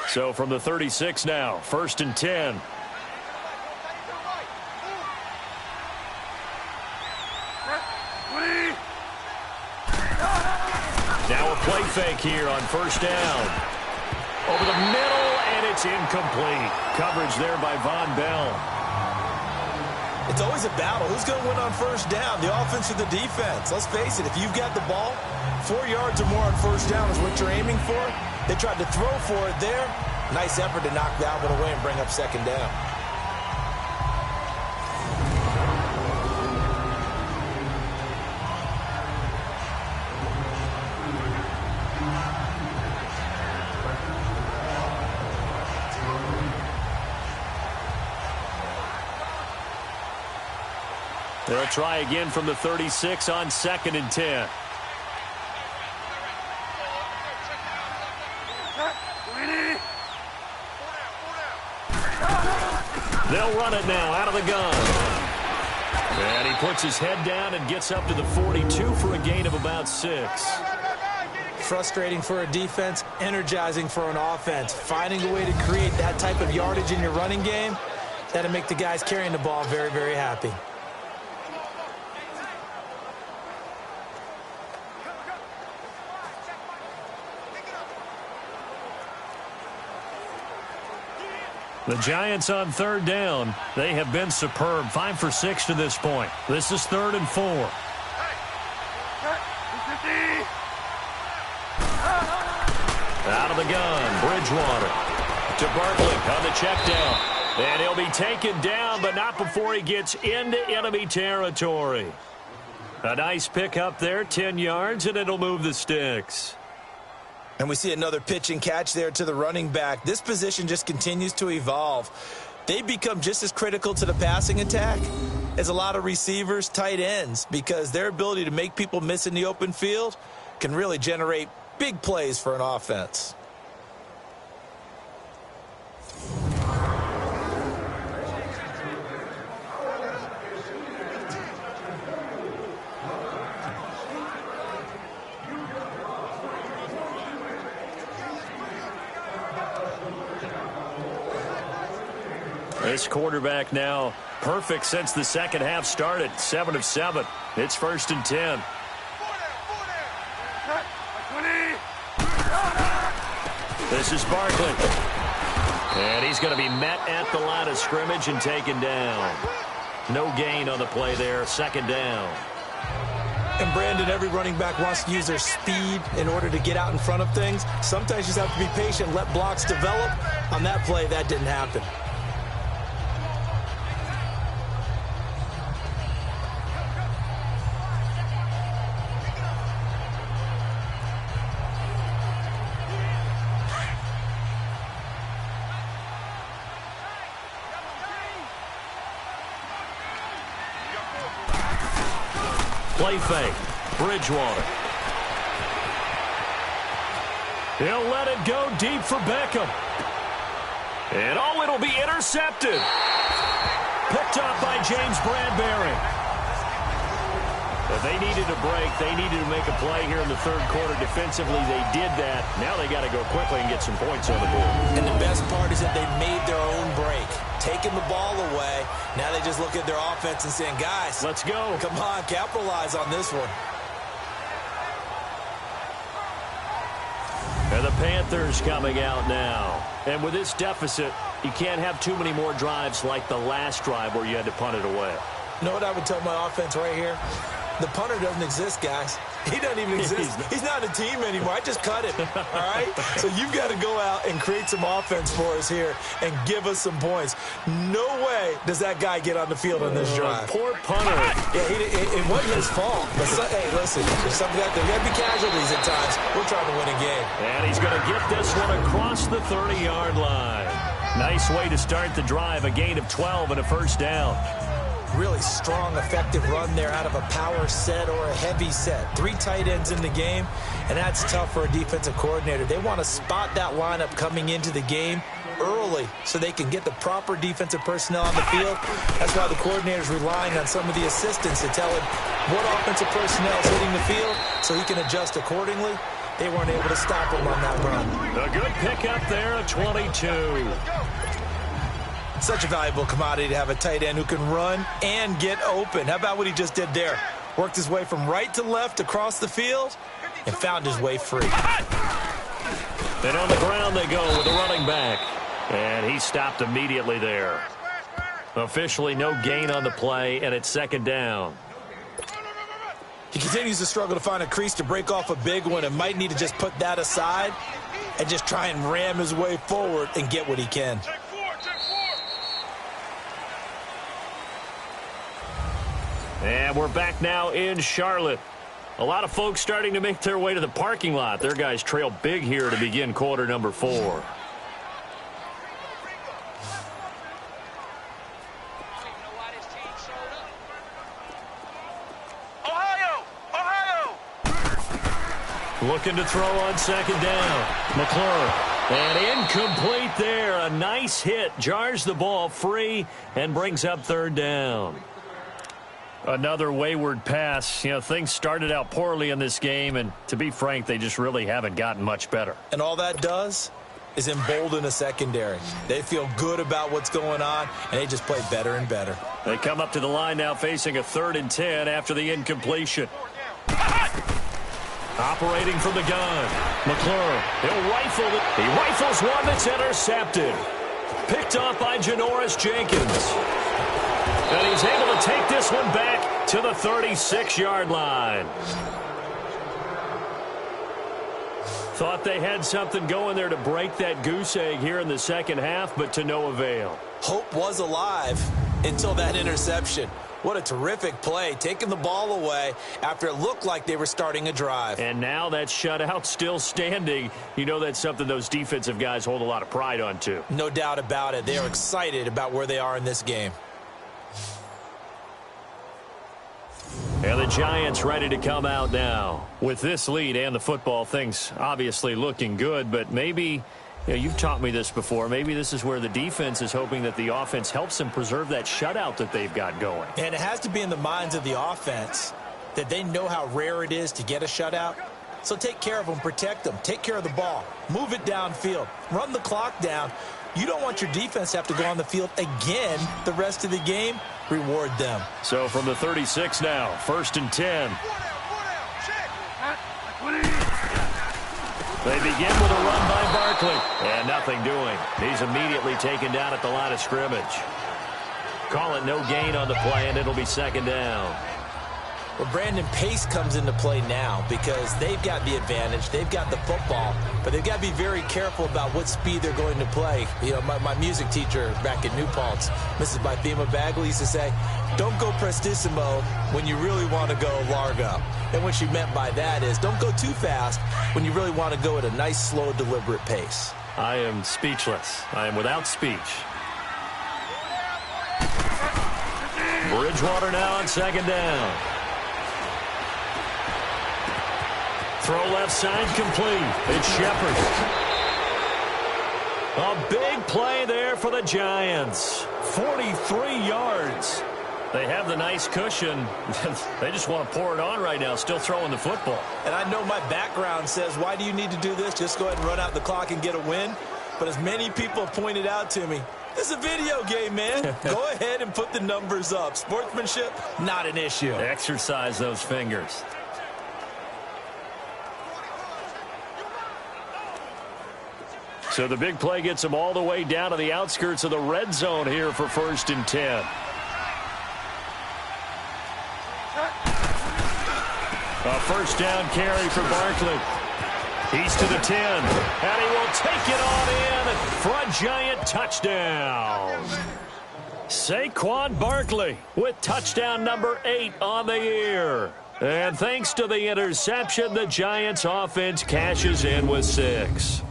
So from the 36 now, 1st and 10. Now a play fake here on 1st down. Over the middle, and it's incomplete. Coverage there by Von Bell. It's always a battle. Who's going to win on 1st down, the offense or the defense? Let's face it, if you've got the ball, 4 yards or more on 1st down is what you're aiming for. They tried to throw for it there. Nice effort to knock that one away and bring up 2nd down. They'll try again from the 36 on 2nd and 10. They'll run it now out of the gun. And he puts his head down and gets up to the 42 for a gain of about 6. Frustrating for a defense, energizing for an offense. Finding a way to create that type of yardage in your running game, that'll make the guys carrying the ball very, very happy. The Giants on 3rd down. They have been superb. 5 for 6 to this point. This is 3rd and 4. Out of the gun, Bridgewater to Barkley on the check down. And he'll be taken down, but not before he gets into enemy territory. A nice pickup there, 10 yards, and it'll move the sticks. And we see another pitch and catch there to the running back. This position just continues to evolve. They become just as critical to the passing attack as a lot of receivers, tight ends, because their ability to make people miss in the open field can really generate big plays for an offense. This quarterback now perfect since the second half started. 7 of 7. It's 1st and 10. This is Barkley. And he's going to be met at the line of scrimmage and taken down. No gain on the play there. 2nd down. And Brandon, every running back wants to use their speed in order to get out in front of things. Sometimes you just have to be patient, let blocks develop. On that play, that didn't happen. Play fake. Bridgewater. He'll let it go deep for Beckham. And oh, it'll be intercepted. Picked up by James Bradbury. But they needed a break. They needed to make a play here in the 3rd quarter. Defensively, they did that. Now they got to go quickly and get some points on the board. And the best part is that they made their own break. Taking the ball away. Now they just look at their offense and saying, guys, let's go. Come on, capitalize on this one. And the Panthers coming out now. And with this deficit, you can't have too many more drives like the last drive where you had to punt it away. You know what I would tell my offense right here? The punter doesn't exist, guys. He doesn't even exist. He's not a team anymore. I just cut him, all right? So you've got to go out and create some offense for us here and give us some points. No way does that guy get on the field on this drive. Poor punter. Yeah, it wasn't his fault. But hey, listen, there's something out there. There got to be casualties at times. We're trying to win a game. And he's going to get this one across the 30-yard line. Nice way to start the drive. A gain of 12 and a 1st down. Really strong, effective run there out of a power set or a heavy set. 3 tight ends in the game, and that's tough for a defensive coordinator. They want to spot that lineup coming into the game early so they can get the proper defensive personnel on the field. That's why the coordinator's relying on some of the assistants to tell him what offensive personnel is hitting the field so he can adjust accordingly. They weren't able to stop him on that run. A good pickup there at 22. Such a valuable commodity to have a tight end who can run and get open. How about what he just did there? Worked his way from right to left across the field and found his way free. And on the ground they go with the running back. And he stopped immediately there. Officially no gain on the play, and it's 2nd down. He continues to struggle to find a crease to break off a big one and might need to just put that aside and just try and ram his way forward and get what he can. And we're back now in Charlotte. A lot of folks starting to make their way to the parking lot. Their guys trail big here to begin quarter number 4. Looking to throw on second down. McClure. And incomplete there. A nice hit. Jars the ball free and brings up third down. Another wayward pass. You know, things started out poorly in this game, and to be frank, they just really haven't gotten much better. And all that does is embolden the secondary. They feel good about what's going on, and they just play better and better. They come up to the line now facing a 3rd and 10 after the incompletion. Operating from the gun. McClure. He'll rifle it. He rifles one that's intercepted. Picked off by Janoris Jenkins. And he's able to take this one back to the 36-yard line. Thought they had something going there to break that goose egg here in the second half, but to no avail. Hope was alive until that interception. What a terrific play, taking the ball away after it looked like they were starting a drive. And now that shutout still standing. You know that's something those defensive guys hold a lot of pride on, too. No doubt about it. They are excited about where they are in this game. And the Giants ready to come out now. With this lead and the football, things obviously looking good, but maybe, you know, you've taught me this before, maybe this is where the defense is hoping that the offense helps them preserve that shutout that they've got going. And it has to be in the minds of the offense that they know how rare it is to get a shutout. So take care of them, protect them, take care of the ball, move it downfield, run the clock down. You don't want your defense to have to go on the field again the rest of the game. Reward them. So from the 36 now, 1st and 10. They begin with a run by Barkley. And nothing doing. He's immediately taken down at the line of scrimmage. Call it no gain on the play, and it'll be 2nd down. Well, Brandon, pace comes into play now because they've got the advantage. They've got the football, but they've got to be very careful about what speed they're going to play. You know, my music teacher back at New Paltz, Mrs. Bythema Bagley, used to say, don't go prestissimo when you really want to go largo. And what she meant by that is don't go too fast when you really want to go at a nice, slow, deliberate pace. I am speechless. I am without speech. Bridgewater now on 2nd down. Throw left side complete. It's Shepard. A big play there for the Giants. 43 yards. They have the nice cushion. They just want to pour it on right now, still throwing the football. And I know my background says, why do you need to do this? Just go ahead and run out the clock and get a win. But as many people pointed out to me, this is a video game, man. Go ahead and put the numbers up. Sportsmanship, not an issue. Exercise those fingers. So the big play gets them all the way down to the outskirts of the red zone here for 1st and 10. A 1st down carry for Barkley. He's to the 10, and he will take it on in for a Giant touchdown. Saquon Barkley with touchdown number 8 on the year. And thanks to the interception, the Giants offense cashes in with 6.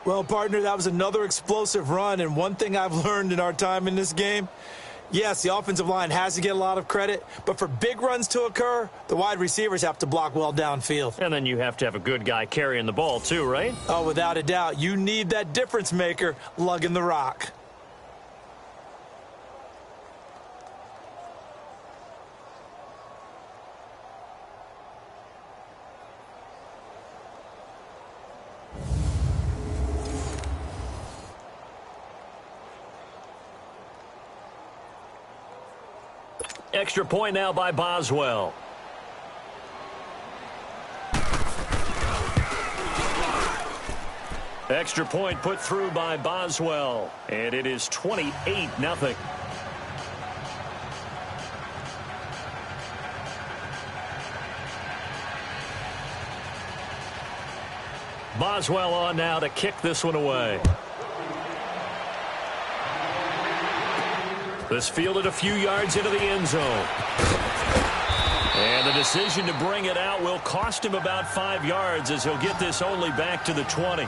Well, partner, that was another explosive run, and one thing I've learned in our time in this game, yes, the offensive line has to get a lot of credit, but for big runs to occur, the wide receivers have to block well downfield. And then you have to have a good guy carrying the ball too, right? Oh, without a doubt. You need that difference maker lugging the rock. Extra point now by Boswell. Extra point put through by Boswell. And it is 28-0. Boswell on now to kick this one away. This fielded a few yards into the end zone. And the decision to bring it out will cost him about 5 yards as he'll get this only back to the 20.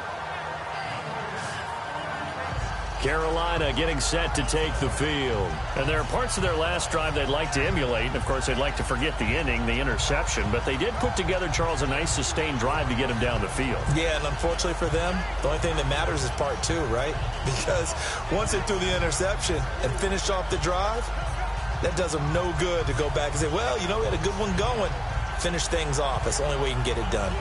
Carolina getting set to take the field. And there are parts of their last drive they'd like to emulate. And, of course, they'd like to forget the ending, the interception. But they did put together, Charles, a nice sustained drive to get him down the field. Yeah, and unfortunately for them, the only thing that matters is part two, right? Because once they threw the interception and finished off the drive, that does them no good to go back and say, well, you know, we had a good one going. Finish things off. That's the only way you can get it done.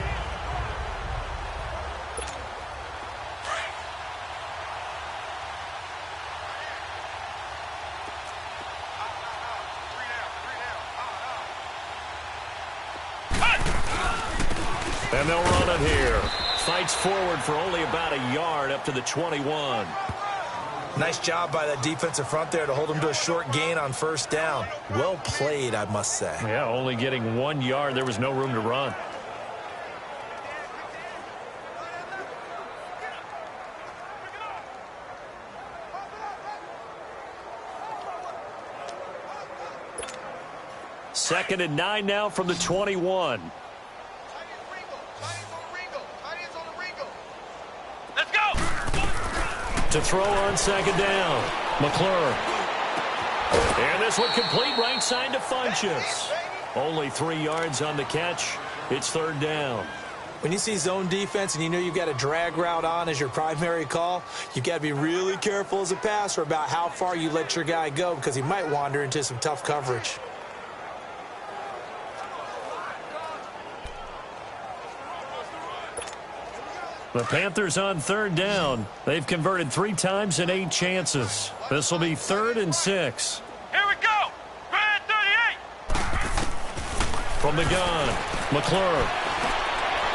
And they'll run it here. Fights forward for only about a yard up to the 21. Nice job by that defensive front there to hold them to a short gain on first down. Well played, I must say. Yeah, only getting 1 yard. There was no room to run. Second and 9 now from the 21. To throw on second down. McClure. And this one complete right side to Funchess. Only 3 yards on the catch. It's third down. When you see zone defense and you know you've got a drag route on as your primary call, you've got to be really careful as a passer about how far you let your guy go because he might wander into some tough coverage. The Panthers on third down. They've converted 3 times in 8 chances. This will be 3rd and 6. Here we go. Grand 38. From the gun, McClure.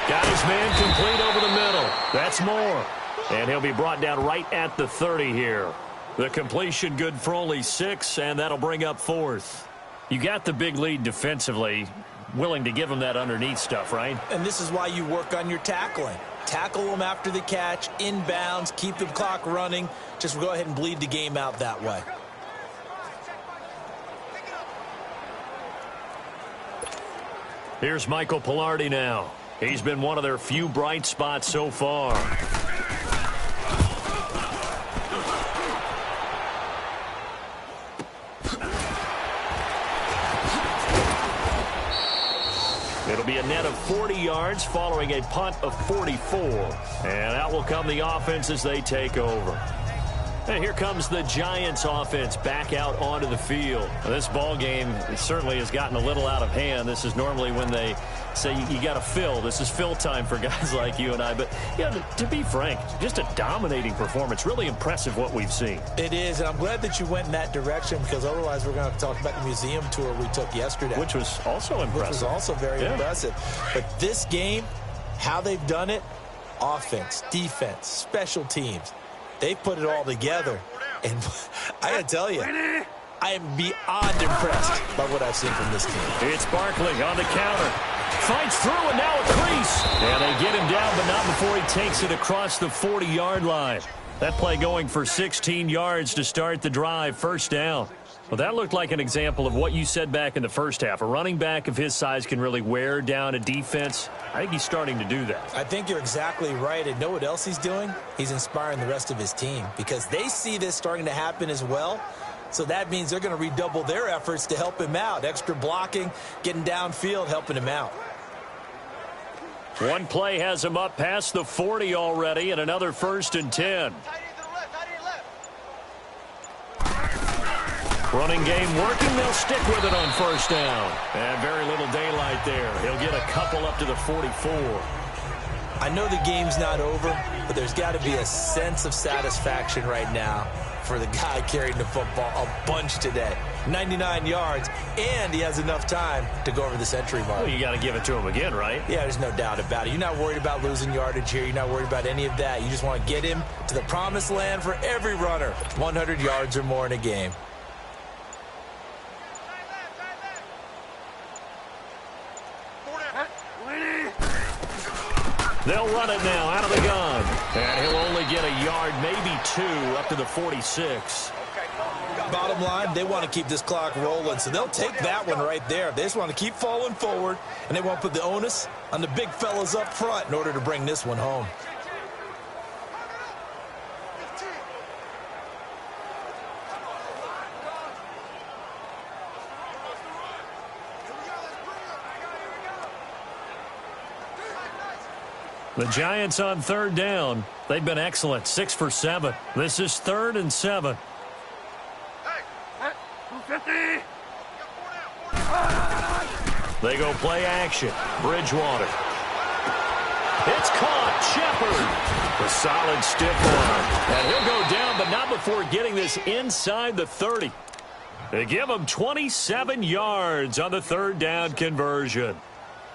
Got his man complete over the middle. That's more. And he'll be brought down right at the 30 here. The completion good for only 6, and that'll bring up 4th. You got the big lead defensively. Willing to give him that underneath stuff, right? And this is why you work on your tackling. Tackle them after the catch, inbounds, keep the clock running. Just go ahead and bleed the game out that way. Here's Michael Pilardi now. He's been one of their few bright spots so far. It'll be a net of 40 yards following a punt of 44. And out will come the offense as they take over. And here comes the Giants offense back out onto the field. This ball game certainly has gotten a little out of hand. This is normally when they say you got to fill. This is fill time for guys like you and I. But, yeah, to be frank, just a dominating performance. Really impressive what we've seen. It is, and I'm glad that you went in that direction because otherwise we're going to talk about the museum tour we took yesterday. Which was also impressive. Which was also very impressive. But this game, how they've done it, offense, defense, special teams, they've put it all together. And I got to tell you, I am beyond impressed by what I've seen from this team. It's Barkley on the counter. Fights through and now a crease. And they get him down, but not before he takes it across the 40-yard line. That play going for 16 yards to start the drive. First down. Well, that looked like an example of what you said back in the first half. A running back of his size can really wear down a defense. I think he's starting to do that. I think you're exactly right. And know what else he's doing? He's inspiring the rest of his team because they see this starting to happen as well. So that means they're going to redouble their efforts to help him out. Extra blocking, getting downfield, helping him out. One play has him up past the 40 already, and another 1st and 10. Running game working. They'll stick with it on first down. And very little daylight there. He'll get a couple up to the 44. I know the game's not over, but there's got to be a sense of satisfaction right now for the guy carrying the football a bunch today. 99 yards, and he has enough time to go over the century mark. Well, you got to give it to him again, right? Yeah, there's no doubt about it. You're not worried about losing yardage here. You're not worried about any of that. You just want to get him to the promised land for every runner. 100 yards or more in a game. They'll run it now out of the gun. And he'll only get a yard, maybe 2, up to the 46. Bottom line, they want to keep this clock rolling, so they'll take that one right there. They just want to keep falling forward, and they want to put the onus on the big fellas up front in order to bring this one home. The Giants on third down. They've been excellent, 6 for 7. This is 3rd and 7. Hey, 250. They go play action. Bridgewater. It's caught. Shepard. A solid stiff arm. And he'll go down, but not before getting this inside the 30. They give him 27 yards on the third down conversion.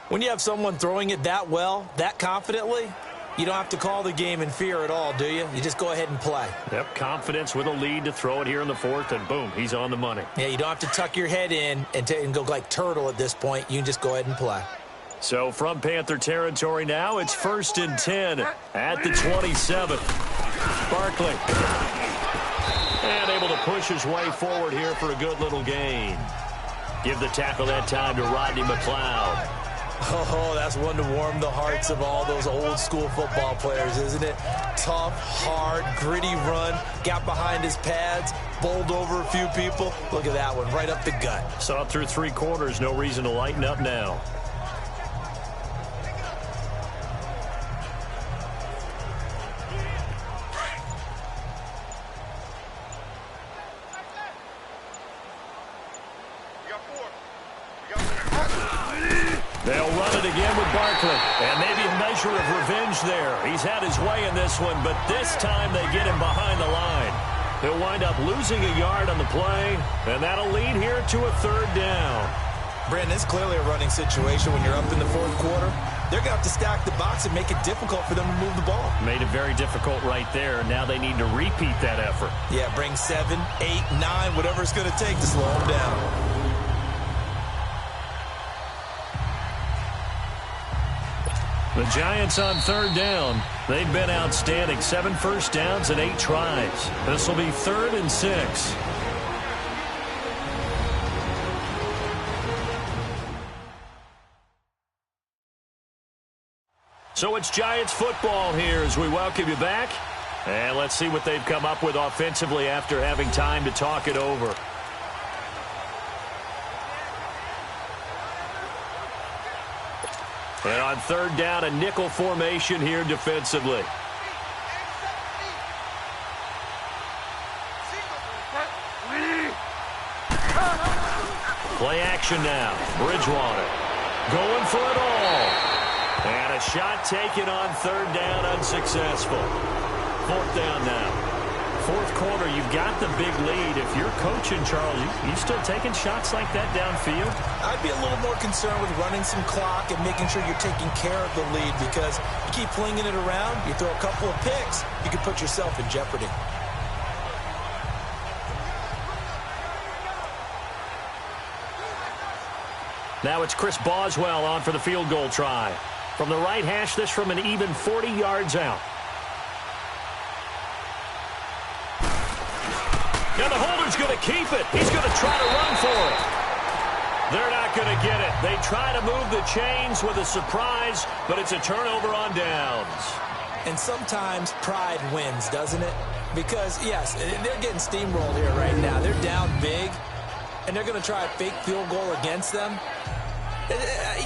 When you have someone throwing it that well, that confidently, you don't have to call the game in fear at all, do you? You just go ahead and play. Yep, confidence with a lead to throw it here in the 4th, and boom, he's on the money. Yeah, you don't have to tuck your head in and go like turtle at this point. You can just go ahead and play. So from Panther territory now, it's 1st and 10 at the 27. Barkley. And able to push his way forward here for a good little gain. Give the tackle that time to Rodney McLeod. Oh, that's one to warm the hearts of all those old-school football players, isn't it? Tough, hard, gritty run, got behind his pads, bowled over a few people. Look at that one, right up the gut. Saw it through 3 quarters, no reason to lighten up now. They'll run it again with Barkley. And maybe a measure of revenge there. He's had his way in this one, but this time they get him behind the line. He'll wind up losing a yard on the play, and that'll lead here to a 3rd down. Brandon, it's clearly a running situation when you're up in the 4th quarter. They're going to have to stack the box and make it difficult for them to move the ball. Made it very difficult right there. Now they need to repeat that effort. Yeah, bring 7, 8, 9, whatever it's going to take to slow them down. The Giants on 3rd down. They've been outstanding. 7 first downs and 8 tries. This will be 3rd and 6. So it's Giants football here as we welcome you back. And let's see what they've come up with offensively after having time to talk it over. And on 3rd down, a nickel formation here defensively. Play action now. Bridgewater going for it all. And a shot taken on 3rd down, unsuccessful. 4th down now. 4th quarter, you've got the big lead. If you're coaching, Charles, you still taking shots like that downfield? I'd be a little more concerned with running some clock and making sure you're taking care of the lead, because you keep flinging it around, you throw a couple of picks, you could put yourself in jeopardy. Now it's Chris Boswell on for the field goal try. From the right hash, this from an even 40 yards out. Now the holder's going to keep it. He's going to try to run for it. They're not going to get it. They try to move the chains with a surprise, but it's a turnover on downs. And sometimes pride wins, doesn't it? Because, yes, they're getting steamrolled here right now. They're down big, and they're going to try a fake field goal against them.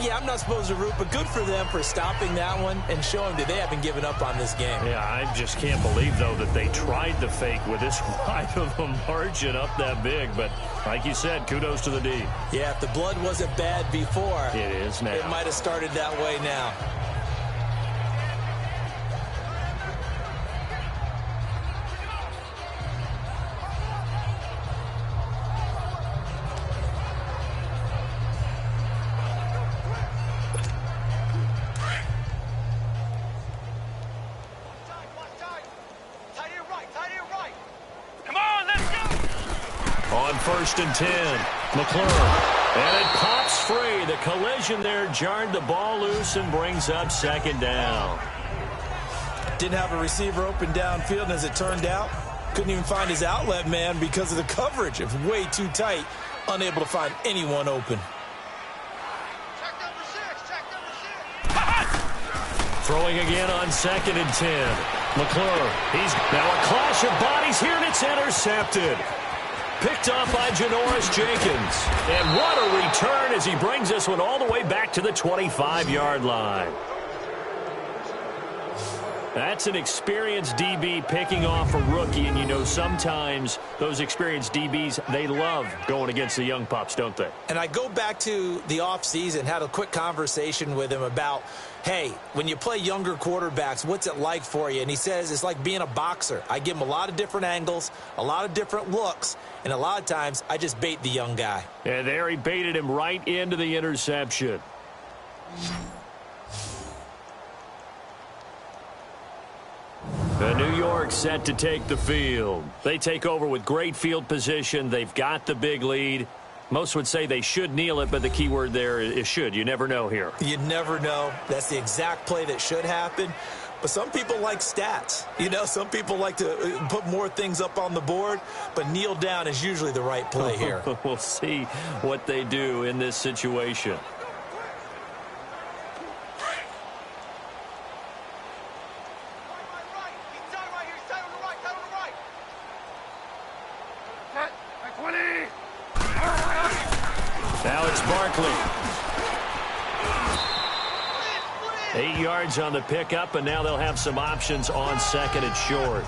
Yeah, I'm not supposed to root, but good for them for stopping that one and showing that they haven't given up on this game. Yeah, I just can't believe, though, that they tried the fake with this wide of a margin up that big. But like you said, kudos to the D. Yeah, if the blood wasn't bad before, it is now. It might have started that way now. On 1st and 10, McLaurin. And it pops free. The collision there jarred the ball loose and brings up 2nd down. Didn't have a receiver open downfield, and as it turned out, couldn't even find his outlet man because of the coverage. It was way too tight, unable to find anyone open. Check number 6. Throwing again on 2nd and 10. McLaurin. He's now a clash of bodies here, and it's intercepted. Picked off by Janoris Jenkins. And what a return as he brings this one all the way back to the 25-yard line. That's an experienced DB picking off a rookie, and you know sometimes those experienced DBs, they love going against the young pups, don't they? And I go back to the offseason, had a quick conversation with him about, hey, when you play younger quarterbacks, what's it like for you? And he says it's like being a boxer. I give him a lot of different angles, a lot of different looks, and a lot of times I just bait the young guy. And there he baited him right into the interception. The New York set to take the field. They take over with great field position. They've got the big lead. Most would say they should kneel it, but the key word there is should. You never know here. You never know. That's the exact play that should happen. But some people like stats. You know, some people like to put more things up on the board, but kneel down is usually the right play here. We'll see what they do in this situation. Now it's Barkley. 8 yards on the pickup, and now they'll have some options on second and short.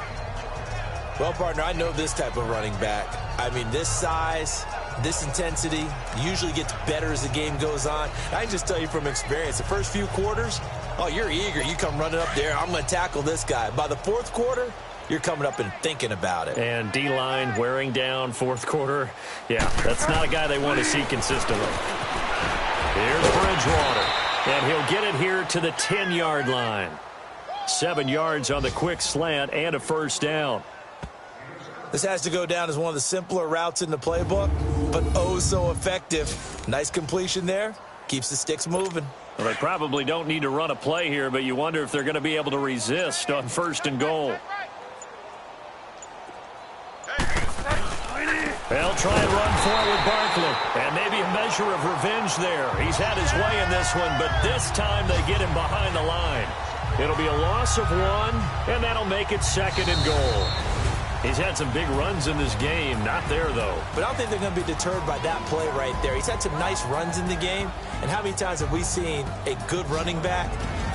Well, partner, I know this type of running back. I mean, this size, this intensity usually gets better as the game goes on. I can just tell you from experience, the first few quarters, oh, you're eager. You come running up there, I'm going to tackle this guy. By the fourth quarter, you're coming up and thinking about it. And D-line wearing down fourth quarter. Yeah, that's not a guy they want to see consistently. Here's Bridgewater, and he'll get it here to the 10-yard line. 7 yards on the quick slant and a first down. This has to go down as one of the simpler routes in the playbook, but oh so effective. Nice completion there. Keeps the sticks moving. Well, they probably don't need to run a play here, but you wonder if they're going to be able to resist on first and goal. They'll try and run for it with Barkley. And maybe a measure of revenge there. He's had his way in this one, but this time they get him behind the line. It'll be a loss of 1, and that'll make it second and goal. He's had some big runs in this game. Not there, though. But I don't think they're going to be deterred by that play right there. He's had some nice runs in the game. And how many times have we seen a good running back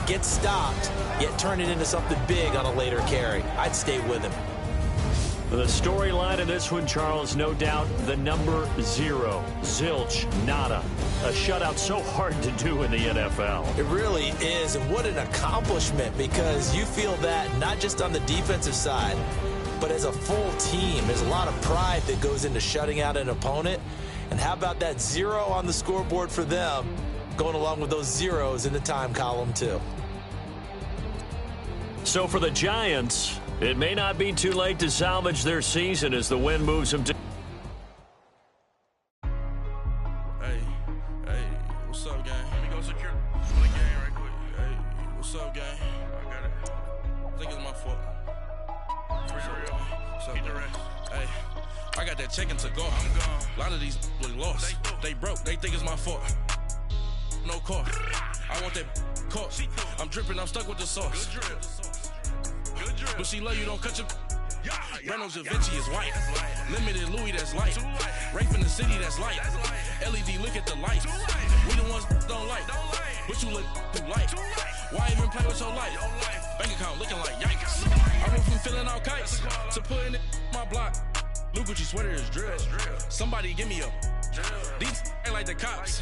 get stopped, yet turn it into something big on a later carry? I'd stay with him. The storyline of this one, Charles, no doubt the number 0. Zilch, nada. A shutout so hard to do in the NFL. It really is, and what an accomplishment, because you feel that not just on the defensive side, but as a full team. There's a lot of pride that goes into shutting out an opponent. And how about that 0 on the scoreboard for them, going along with those zeros in the time column, too. So for the Giants, it may not be too late to salvage their season as the win moves them to... Hey, what's up, gang? Let me go secure the game right quick. Hey, what's up, gang? I got it. I think it's my fault. What's up, hey, I got that chicken to go. I'm gone. A lot of these look lost. They broke. They think it's my fault. No car. I want that caught. I'm dripping. I'm stuck with the sauce. But she love you, don't cut your... Breno Javinci is white. Limited Louis, that's light. Rape in the city, that's light. LED, look at the lights. We the ones don't like. But you look too light. Why even play with your life? Bank account looking like yikes. I went from filling out kites to putting it in my block. Blue Gucci sweater is drill. Somebody give me a... These ain't like the cops.